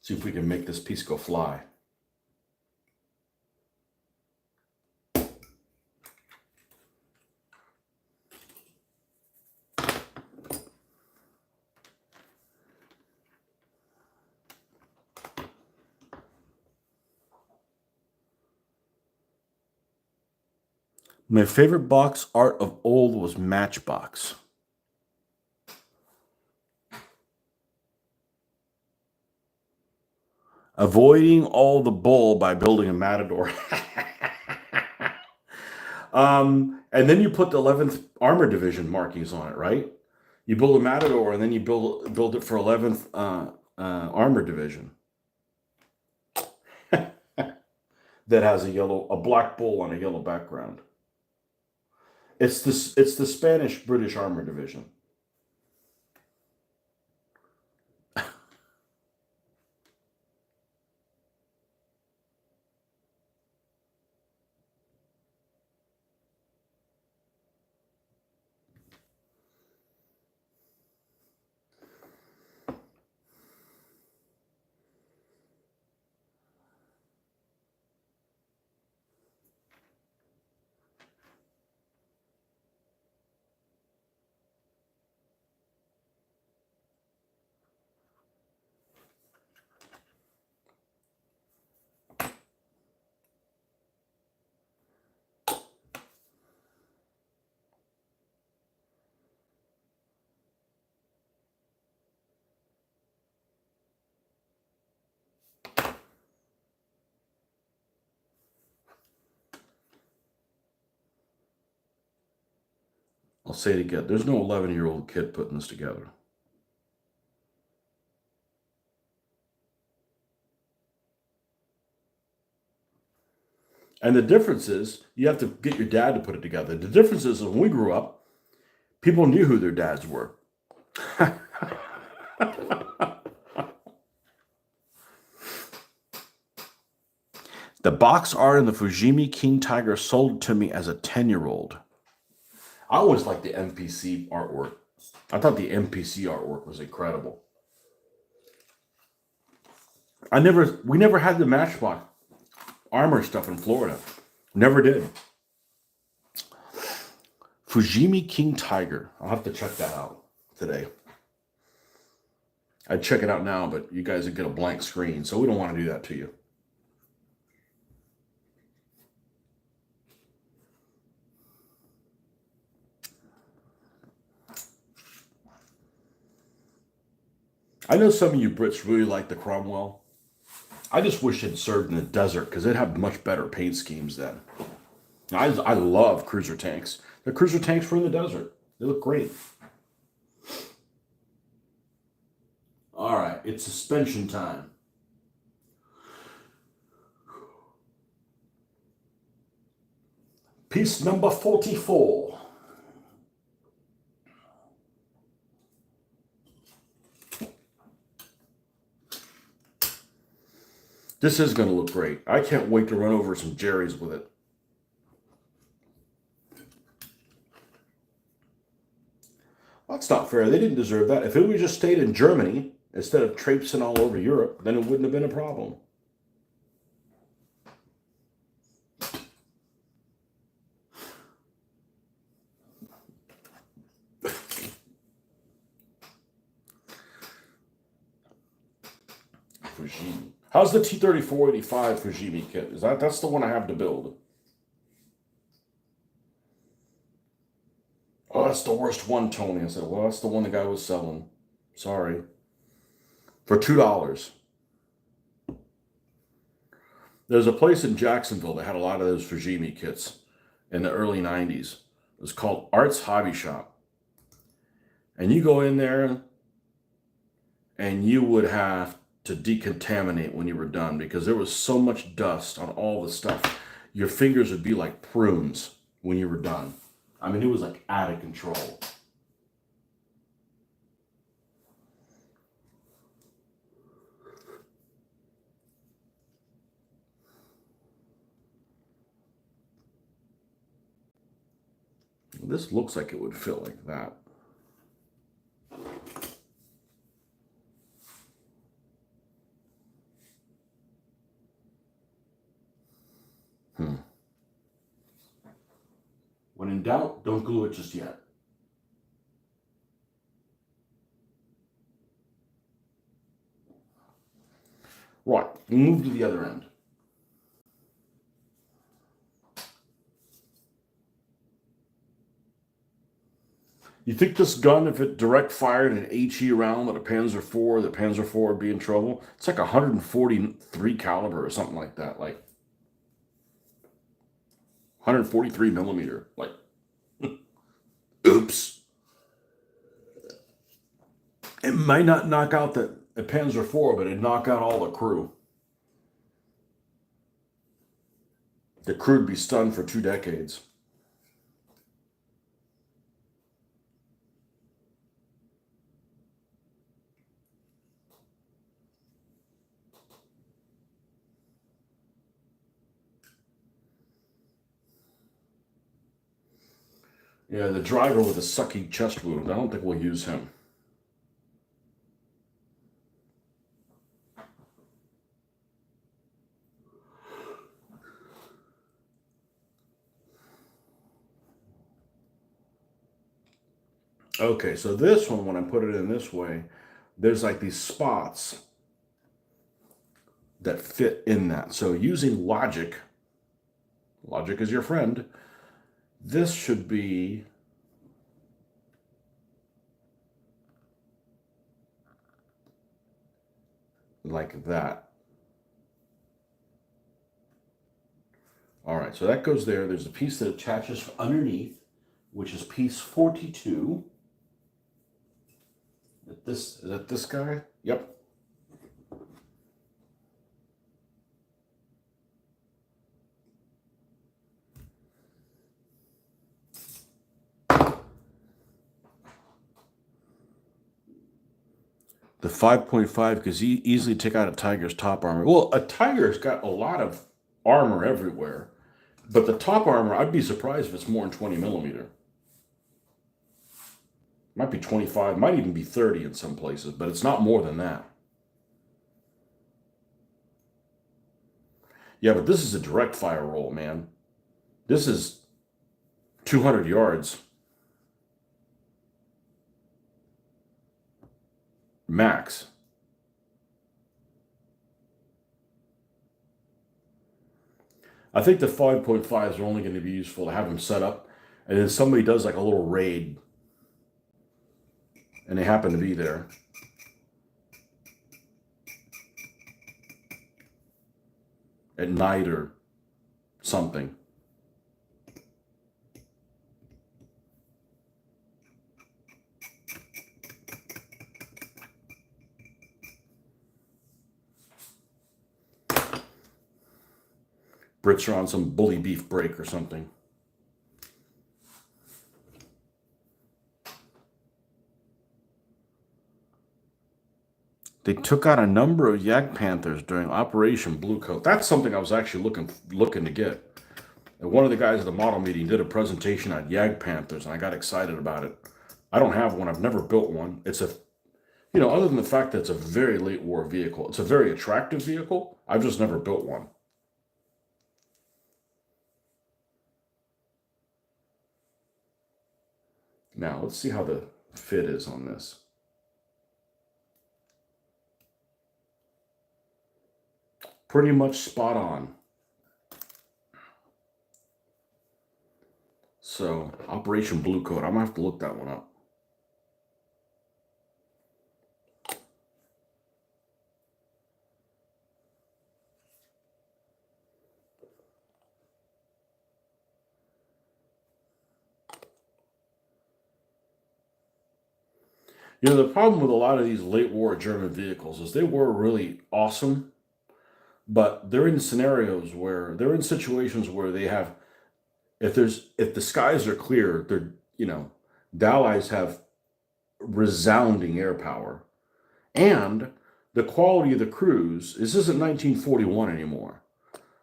See if we can make this piece go fly. My favorite box art of old was Matchbox. Avoiding all the bull by building a Matador. And then you put the 11th Armor Division markings on it, right? You build a Matador, and then you build it for 11th Armor Division. That has a black bull on a yellow background. It's the Spanish British Armor Division. I'll say it again. There's no 11-year-old kid putting this together. And the difference is you have to get your dad to put it together. The difference is when we grew up, people knew who their dads were. The box art in the Fujimi King Tiger sold to me as a 10-year-old. I always liked the MPC artwork. I thought the MPC artwork was incredible. We never had the Matchbox armor stuff in Florida. Never did. Fujimi King Tiger. I'll have to check that out today. I'd check it out now, but you guys would get a blank screen, so we don't want to do that to you. I know some of you Brits really like the Cromwell. I just wish it served in the desert because it had much better paint schemes then. I love cruiser tanks. The cruiser tanks were in the desert. They look great. All right, it's suspension time. Piece number 44. This is going to look great. I can't wait to run over some Jerry's with it. Well, that's not fair. They didn't deserve that. If it would just stayed in Germany instead of traipsing all over Europe, then it wouldn't have been a problem. Fujimi. How's the T-3485 Fujimi kit? That's the one I have to build? Oh, that's the worst one, Tony. I said, well, that's the one the guy was selling. Sorry. For $2. There's a place in Jacksonville that had a lot of those Fujimi kits in the early 90s. It was called Art's Hobby Shop. And you go in there and you would have to decontaminate when you were done because there was so much dust on all the stuff. Your fingers would be like prunes when you were done. I mean, it was like out of control. This looks like it would fit like that. When in doubt, don't glue it just yet. Right, we'll move to the other end. You think this gun, if it direct fired an HE round with a Panzer IV, the Panzer IV would be in trouble? It's like 143 caliber or something like that. Like 143 millimeter. Like, oops. It might not knock out the Panzer IV, but it'd knock out all the crew. The crew'd be stunned for 2 decades. Yeah, the driver with a sucky chest wound. I don't think we'll use him. Okay, so this one, when I put it in this way, there's like these spots that fit in that. So using logic is your friend, this should be like that. All right, so that goes there. There's a piece that attaches underneath, which is piece 42. Is that this guy? Yep. The 5.5 could easily take out a Tiger's top armor. Well, a Tiger's got a lot of armor everywhere, but the top armor, I'd be surprised if it's more than 20 millimeter. Might be 25, might even be 30 in some places, but it's not more than that. Yeah, but this is a direct fire roll, man. This is 200 yards. Max. I think the 5.5s are only going to be useful to have them set up, and then somebody does like a little raid, and they happen to be there. At night or something. Brits are on some bully beef break or something. They took out a number of Yak Panthers during Operation Bluecoat. That's something I was actually looking to get. And one of the guys at the model meeting did a presentation on Yag Panthers, and I got excited about it. I don't have one. I've never built one. It's a, other than the fact that it's a very late war vehicle, it's a very attractive vehicle. I've just never built one. Now, let's see how the fit is on this. Pretty much spot on. So, Operation Bluecoat, I'm going to have to look that one up. The problem with a lot of these late war German vehicles is they were really awesome, but they're in situations where they have, if the skies are clear, the Allies have resounding air power, and the quality of the crews. This isn't 1941 anymore.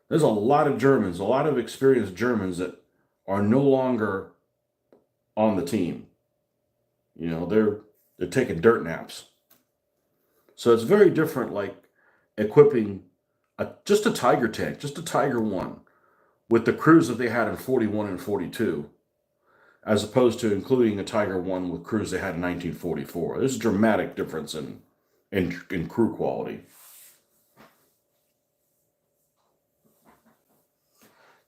There's a lot of Germans, a lot of experienced Germans that are no longer on the team. They're taking dirt naps. So it's very different, like equipping just a Tiger tank, just a Tiger 1, with the crews that they had in 41 and 42, as opposed to including a Tiger 1 with crews they had in 1944. There's a dramatic difference in crew quality.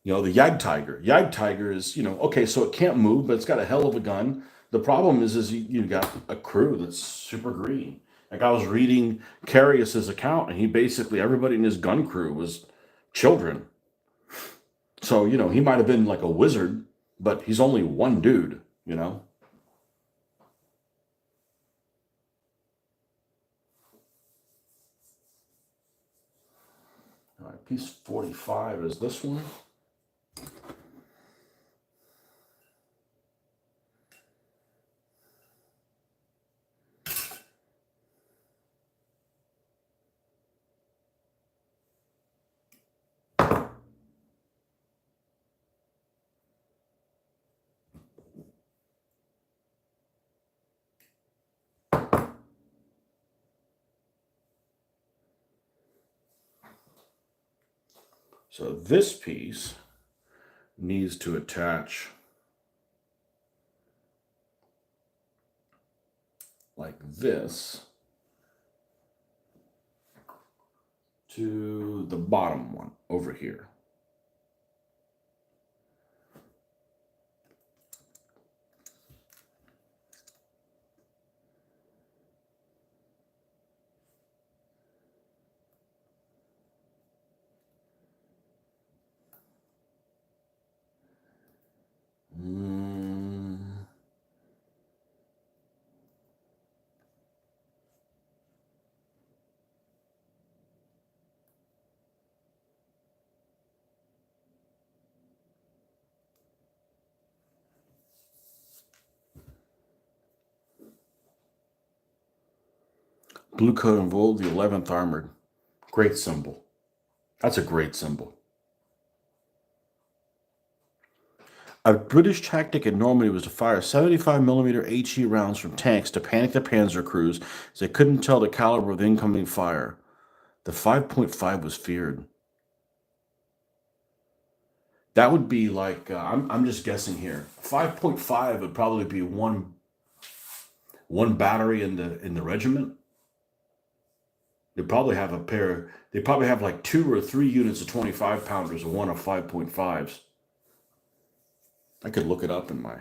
The Jagdtiger. Jagdtiger is, okay, so it can't move, but it's got a hell of a gun. The problem is you got a crew that's super green. Like, I was reading Carius's account, and he basically, everybody in his gun crew was children. So, he might have been like a wizard, but he's only one dude, All right, piece 45 is this one. So this piece needs to attach like this to the bottom one over here. Blue coat and gold, the 11th Armored. Great symbol. That's a great symbol. A British tactic in Normandy was to fire 75mm HE rounds from tanks to panic the panzer crews as they couldn't tell the caliber of the incoming fire. The 5.5 was feared. That would be like, I'm just guessing here. 5.5 would probably be one battery in the regiment. They probably have like 2 or 3 units of 25 pounders and one of 5.5s. I could look it up in my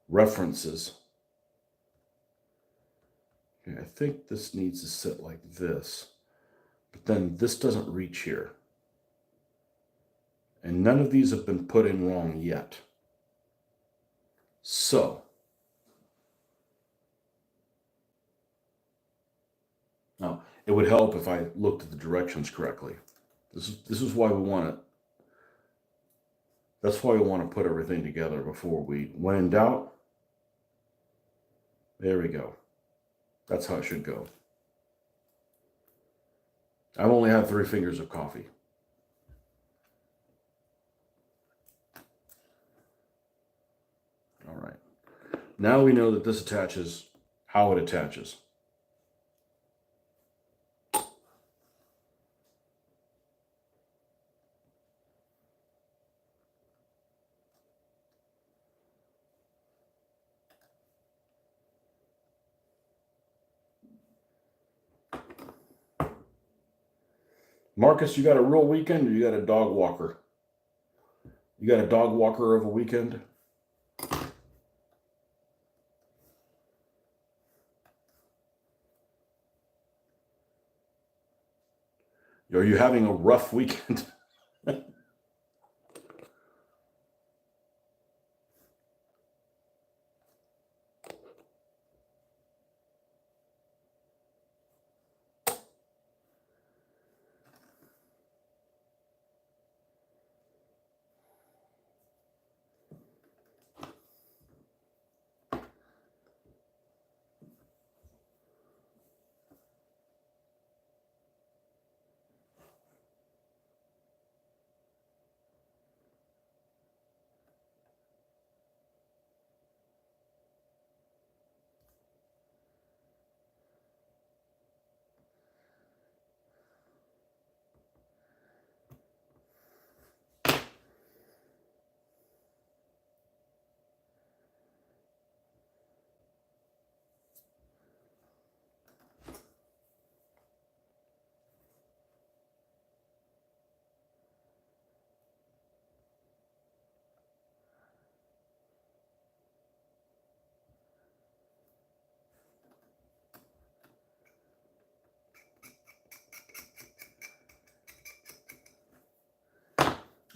references. Okay, I think this needs to sit like this, but then this doesn't reach here. And none of these have been put in wrong yet. So, now it would help if I looked at the directions correctly. This is why we want it. That's why we want to put everything together before when in doubt. There we go. That's how it should go. I've only had 3 fingers of coffee. All right. Now we know that this attaches, how it attaches. Marcus, you got a real weekend or you got a dog walker? You got a dog walker of a weekend? Are you having a rough weekend?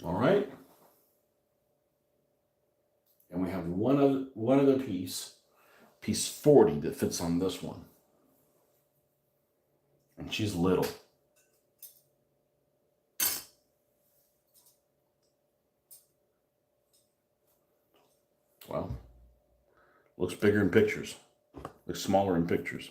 All right. And we have one other piece 40, that fits on this one. And she's little. Well, looks bigger in pictures. Looks smaller in pictures.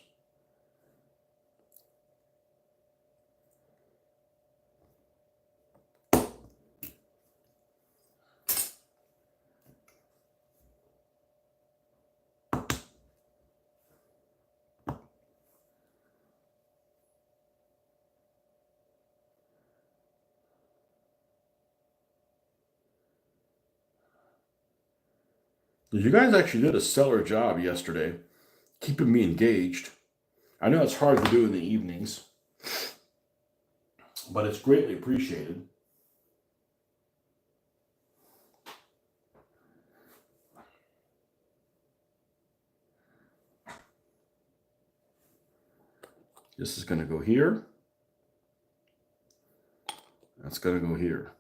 You guys actually did a stellar job yesterday, keeping me engaged. I know it's hard to do in the evenings, but it's greatly appreciated. This is going to go here. That's going to go here.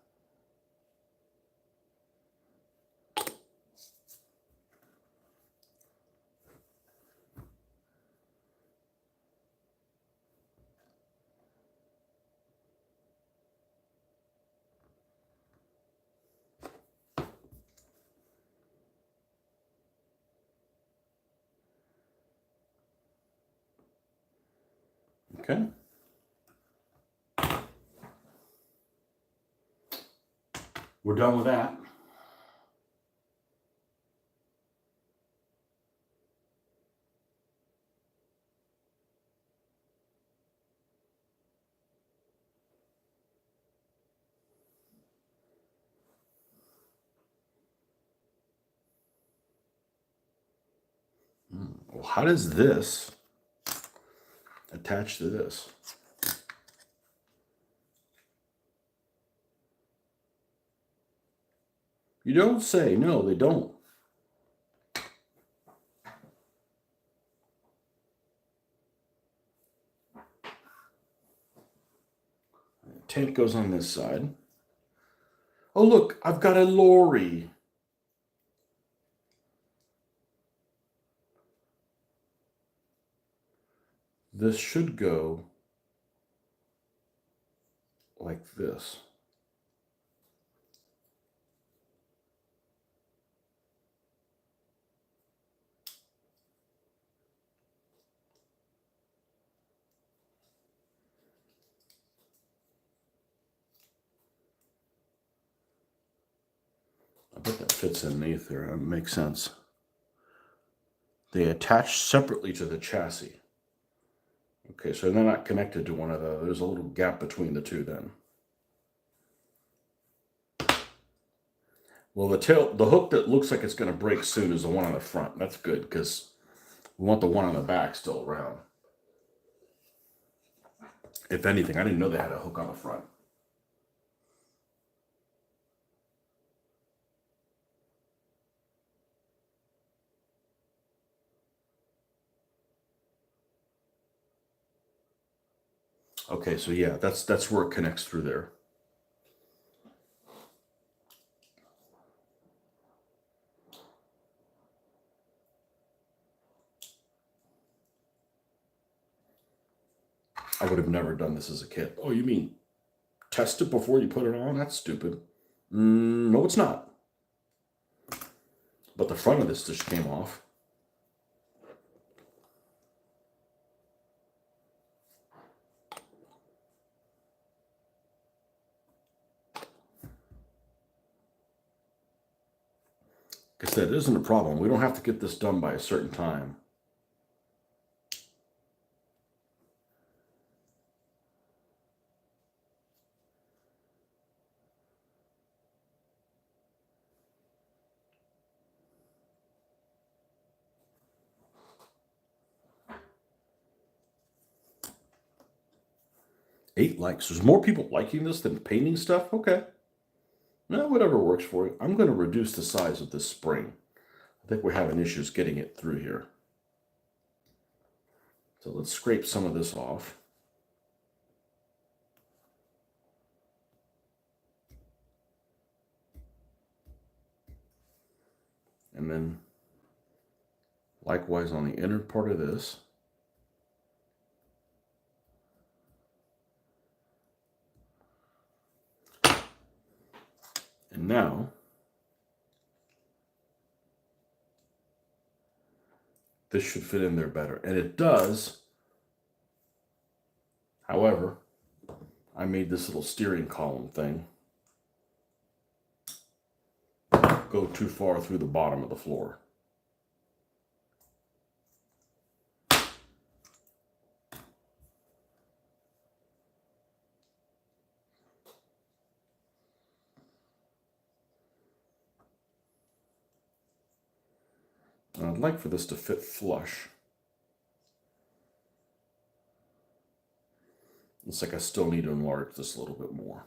Okay. We're done with that. Well, how does this attach to this? You don't say. No, they don't. Tent goes on this side. Oh, look, I've got a lorry. This should go like this. I bet that fits underneath there. That makes sense. They attach separately to the chassis. Okay, so they're not connected to one another. There's a little gap between the two then. Well, the hook that looks like it's going to break soon is the one on the front. That's good because we want the one on the back still around. If anything, I didn't know they had a hook on the front. Okay, so yeah, that's where it connects through there. I would have never done this as a kid. Oh, you mean test it before you put it on? That's stupid. No, it's not. But the front of this just came off. Like I said, it isn't a problem. We don't have to get this done by a certain time. Eight likes. There's more people liking this than painting stuff? Okay. No, whatever works for you. I'm going to reduce the size of this spring. I think we're having issues getting it through here. So let's scrape some of this off. And then likewise on the inner part of this. And now, this should fit in there better. And it does. However, I made this little steering column thing go too far through the bottom of the floor. And I'd like for this to fit flush. It's like I still need to enlarge this a little bit more.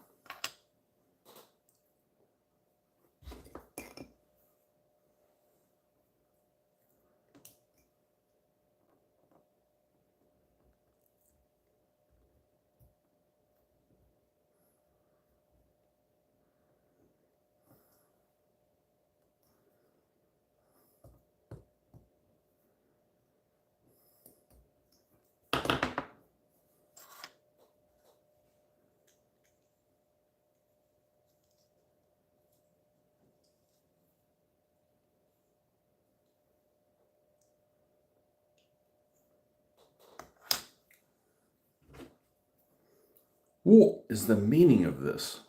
What is the meaning of this?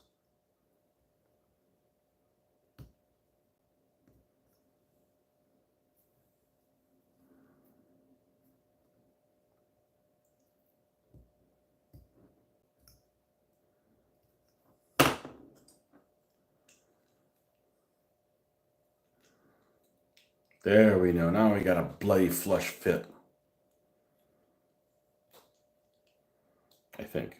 There we go. Now we got a bloody flush fit. I think.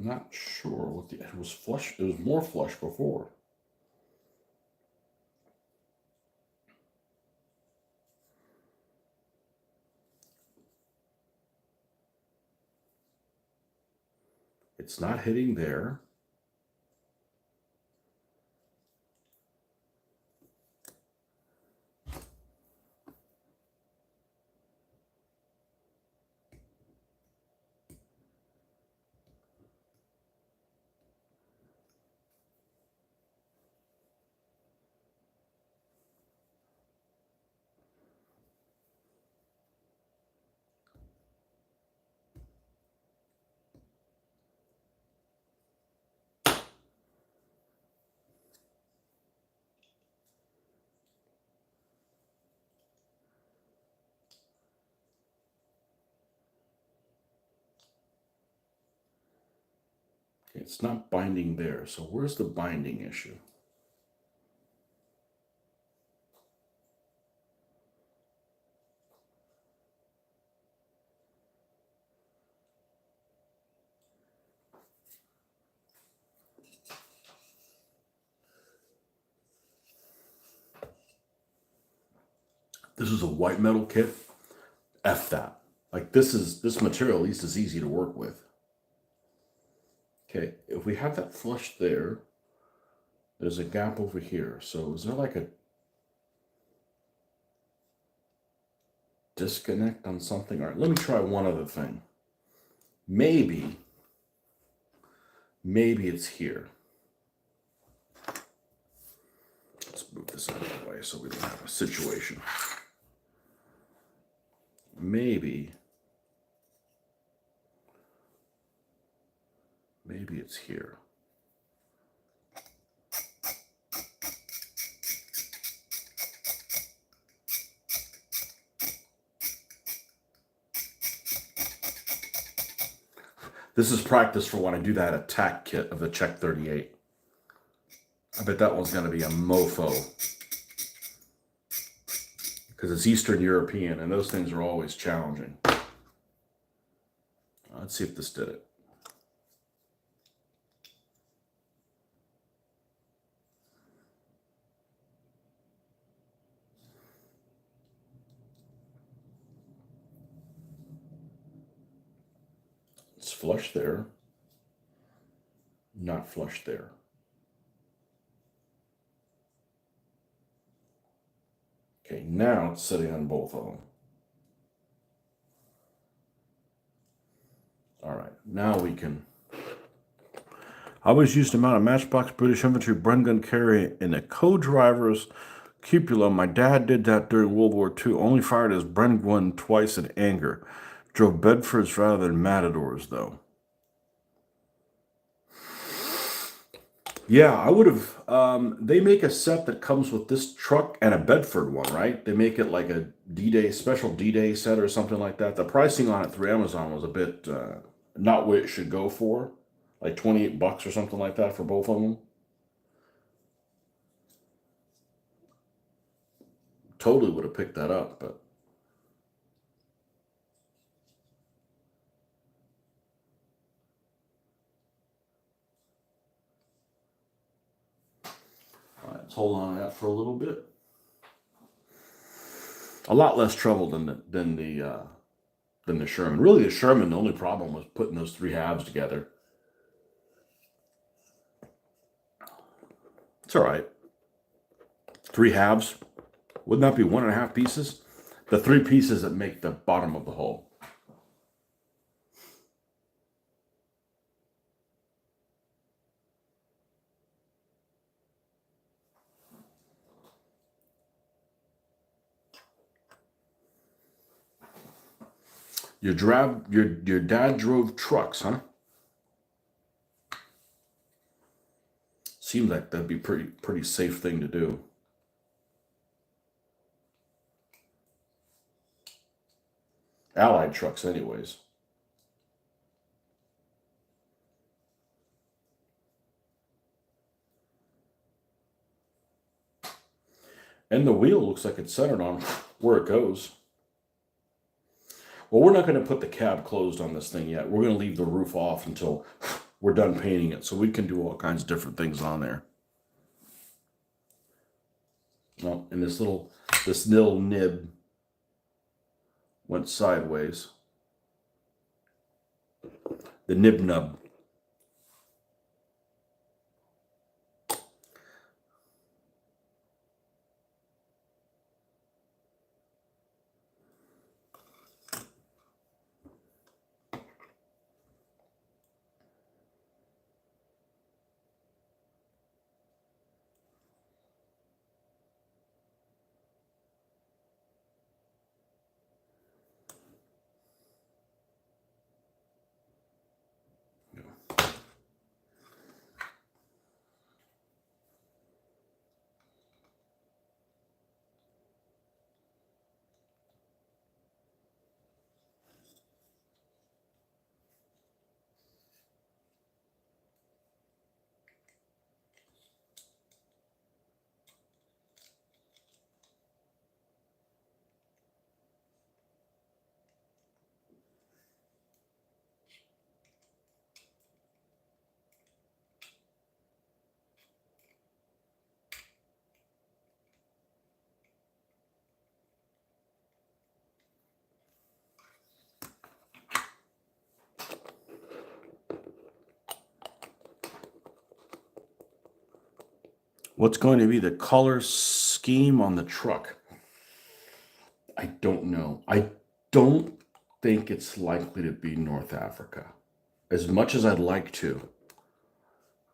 I'm not sure what it was flush. It was more flush before. It's not hitting there. It's not binding there. So where's the binding issue? This is a white metal kit. F that. Like this material at least is easy to work with. Okay, if we have that flush there, there's a gap over here. So is there like a disconnect on something? All right, let me try one other thing. Maybe it's here. Let's move this out of the way so we don't have a situation. Maybe it's here. This is practice for when I do that attack kit of the Czech 38. I bet that one's going to be a mofo. Because it's Eastern European, and those things are always challenging. Let's see if this did it. It's flush there. Not flush there. Okay, now it's sitting on both of them. All right, now we can. I always used to mount a matchbox British infantry Bren gun carrier in a co-driver's cupola. My dad did that during World War II. Only fired his Bren gun twice in anger. Drove Bedfords rather than Matadors, though. Yeah, I would have. They make a set that comes with this truck and a Bedford one, right? They make it like a D-Day, special D-Day set or something like that. The pricing on it through Amazon was a bit not what it should go for. Like $28 or something like that for both of them. Totally would have picked that up, but. All right, let's hold on to that for a little bit. A lot less trouble than the Sherman. Really, the Sherman, the only problem was putting those three halves together. It's all right. Three halves. Wouldn't that be 1.5 pieces? The 3 pieces that make the bottom of the hull. Your dad drove trucks, huh? Seems like that'd be pretty safe thing to do. Allied trucks, anyways. And the wheel looks like it's centered on where it goes. Well, we're not going to put the cab closed on this thing yet. We're going to leave the roof off until we're done painting it. So we can do all kinds of different things on there. Well, and this little nib went sideways. The nib nub. What's going to be the color scheme on the truck? I don't know. I don't think it's likely to be North Africa. As much as I'd like to,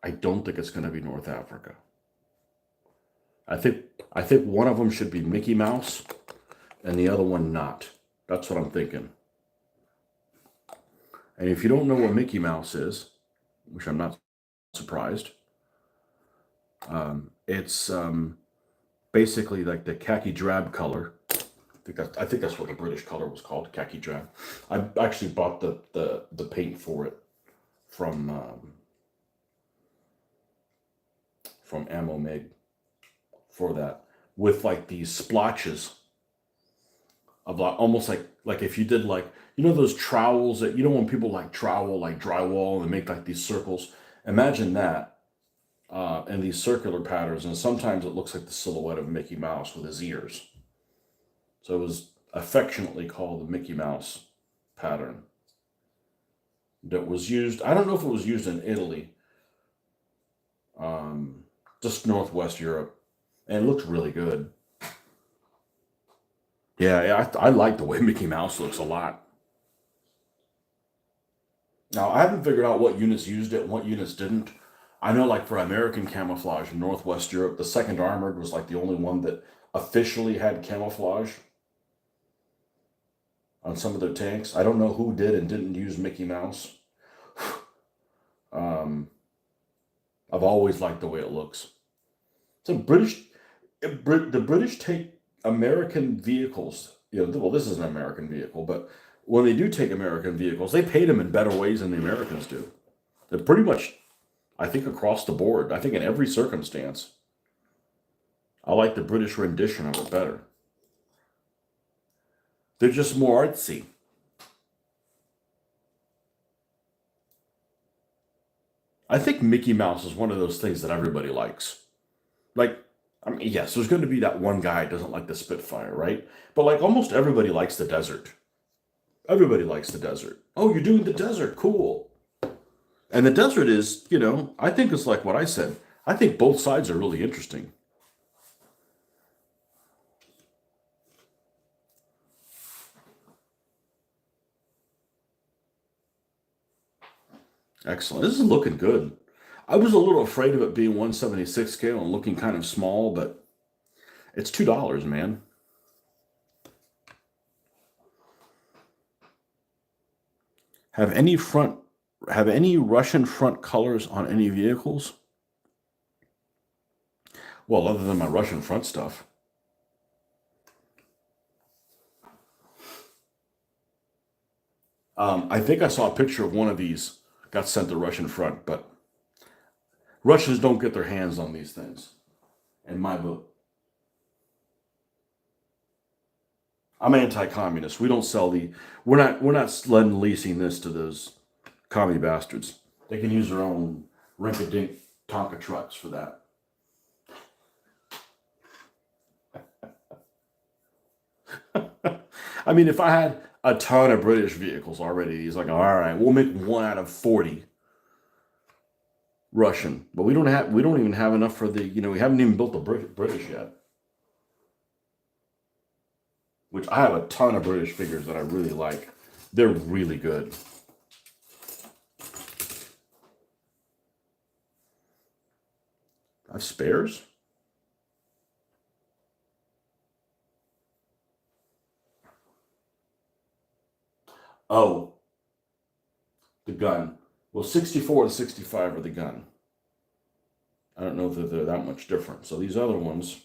I don't think it's going to be North Africa. I think one of them should be Mickey Mouse and the other one not. That's what I'm thinking. And if you don't know what Mickey Mouse is, which I'm not surprised, it's basically like the khaki drab color. I think that's what the British color was called, khaki drab. I actually bought the paint for it from Ammo Mig for that, with like these splotches of almost like if you did like, you know, those trowels that, you know, when people like trowel like drywall and make like these circles, imagine that, and these circular patterns, and sometimes it looks like the silhouette of Mickey Mouse with his ears. So it was affectionately called the Mickey Mouse pattern. That was used, I don't know if it was used in Italy, just Northwest Europe, and it looked really good. Yeah, I like the way Mickey Mouse looks a lot. Now, I haven't figured out what units used it and what units didn't. I know, like, for American camouflage in Northwest Europe, the 2nd Armored was like the only one that officially had camouflage on some of their tanks. I don't know who did and didn't use Mickey Mouse. I've always liked the way it looks. So the British take American vehicles. You know, well, this is an American vehicle, but when they do take American vehicles, they paint them in better ways than the Americans do. They're pretty much, I think, across the board. I think in every circumstance. I like the British rendition of it better. They're just more artsy. I think Mickey Mouse is one of those things that everybody likes. Like, I mean, yes, there's going to be that one guy who doesn't like the Spitfire, right? But like almost everybody likes the desert. Everybody likes the desert. Oh, you're doing the desert. Cool. And the desert is, you know, I think it's like what I said. I think both sides are really interesting. Excellent. This is looking good. I was a little afraid of it being 1/76 scale and looking kind of small, but it's $2, man. Have any Russian front colors on any vehicles? Well, other than my Russian front stuff. I think I saw a picture of one of these got sent to Russian front, but Russians don't get their hands on these things, in my book. I'm anti-communist. We don't sell we're not leasing this to those commie bastards. They can use their own rink-a-dink Tonka trucks for that. I mean, if I had a ton of British vehicles already, he's like, all right, we'll make 1 out of 40 Russian, but we don't even have enough for the, we haven't even built the British yet. Which I have a ton of British figures that I really like. They're really good. I have spares. Oh, the gun. Well, 64 to 65 are the gun. I don't know that they're that much different. So these other ones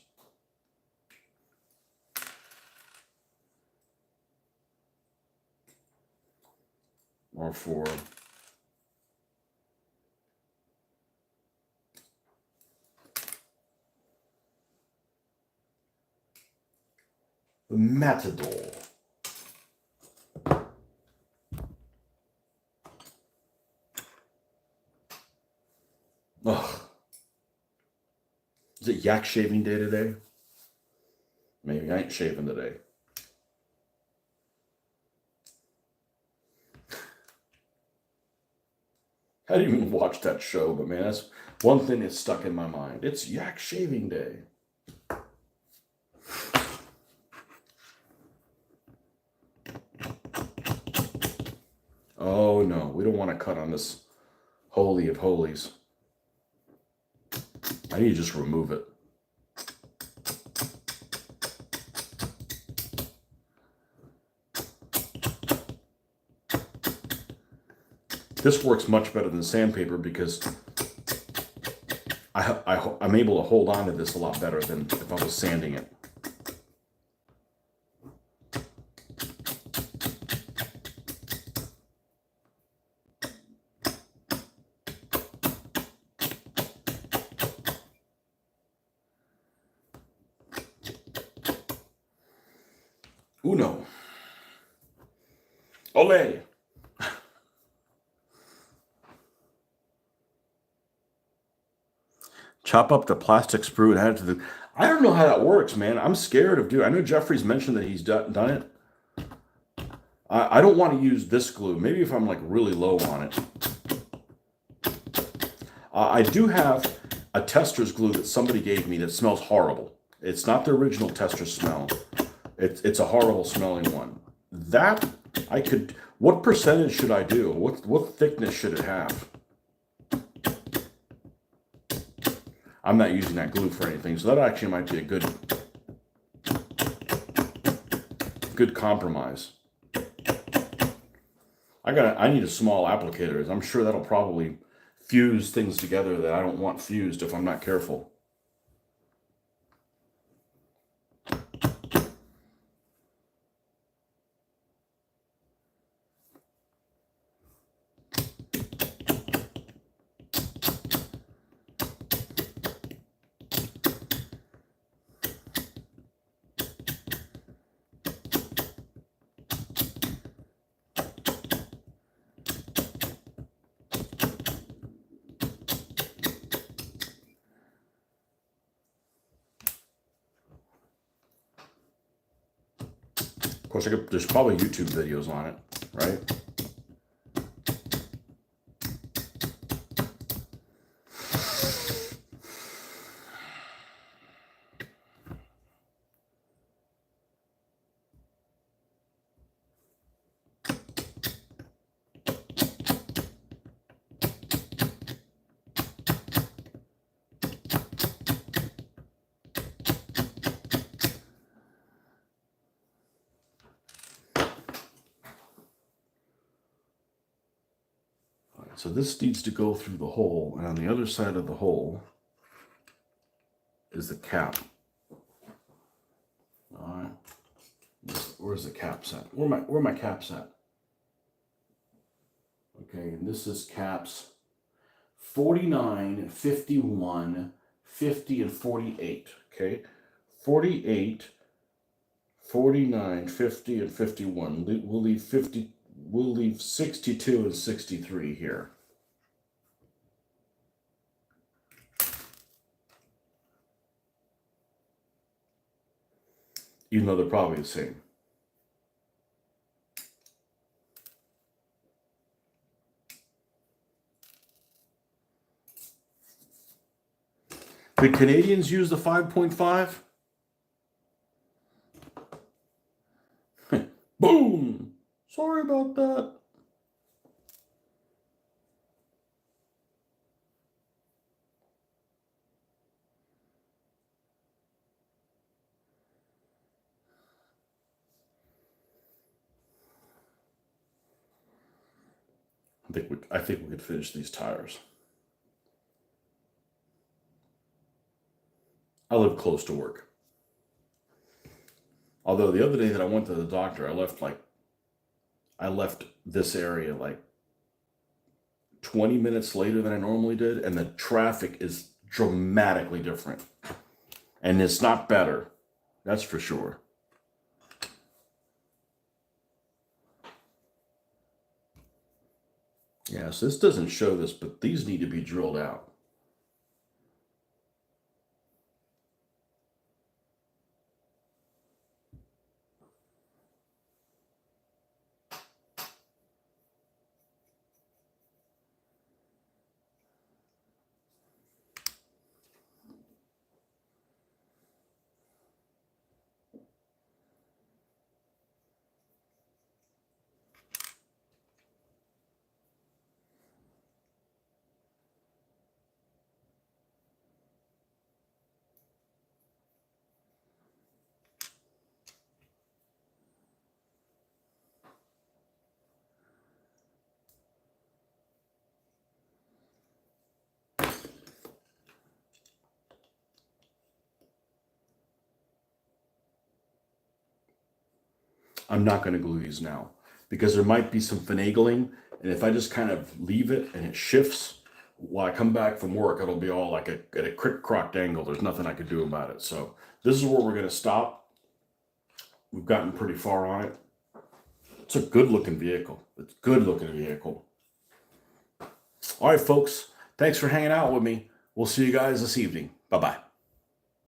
are for the Matador. Ugh. Is it yak shaving day today? Maybe I ain't shaving today. I didn't even watch that show, but man, that's one thing that's stuck in my mind. It's yak shaving day. Oh no, we don't want to cut on this holy of holies. I need to just remove it. This works much better than sandpaper because I'm able to hold on to this a lot better than if I was sanding it. Uno. Ole. Chop up the plastic sprue and add it to the... I don't know how that works, man. I'm scared of doing... I know Jeffrey's mentioned that he's done it. I don't want to use this glue. Maybe if I'm like really low on it. I do have a tester's glue that somebody gave me that smells horrible. It's not the original tester smell. It's a horrible smelling one. That I could... What percentage should I do? What thickness should it have? I'm not using that glue for anything, so that actually might be a good compromise. I need a small applicator. I'm sure that'll probably fuse things together that I don't want fused if I'm not careful. Of course, there's probably YouTube videos on it, right? So this needs to go through the hole, and on the other side of the hole is the cap. All right. Where's the caps at? Where my caps at? Okay, and this is caps 49, 51, 50, and 48. Okay, 48, 49, 50, and 51. We'll leave 50. We'll leave 62 and 63 here. even though they're probably the same. The Canadians use the 5.5. Boom! Sorry about that. I think we could finish these tires. I live close to work. Although the other day that I went to the doctor, I left this area like 20 minutes later than I normally did, and the traffic is dramatically different. And it's not better, that's for sure. Yeah, so this doesn't show this, but these need to be drilled out. I'm not going to glue these now because there might be some finagling, and if I just kind of leave it and it shifts, while I come back from work, it'll be all like at a crick-crocked angle. There's nothing I could do about it. So this is where we're going to stop. We've gotten pretty far on it. It's a good-looking vehicle. It's a good-looking vehicle. All right, folks. Thanks for hanging out with me. We'll see you guys this evening. Bye-bye.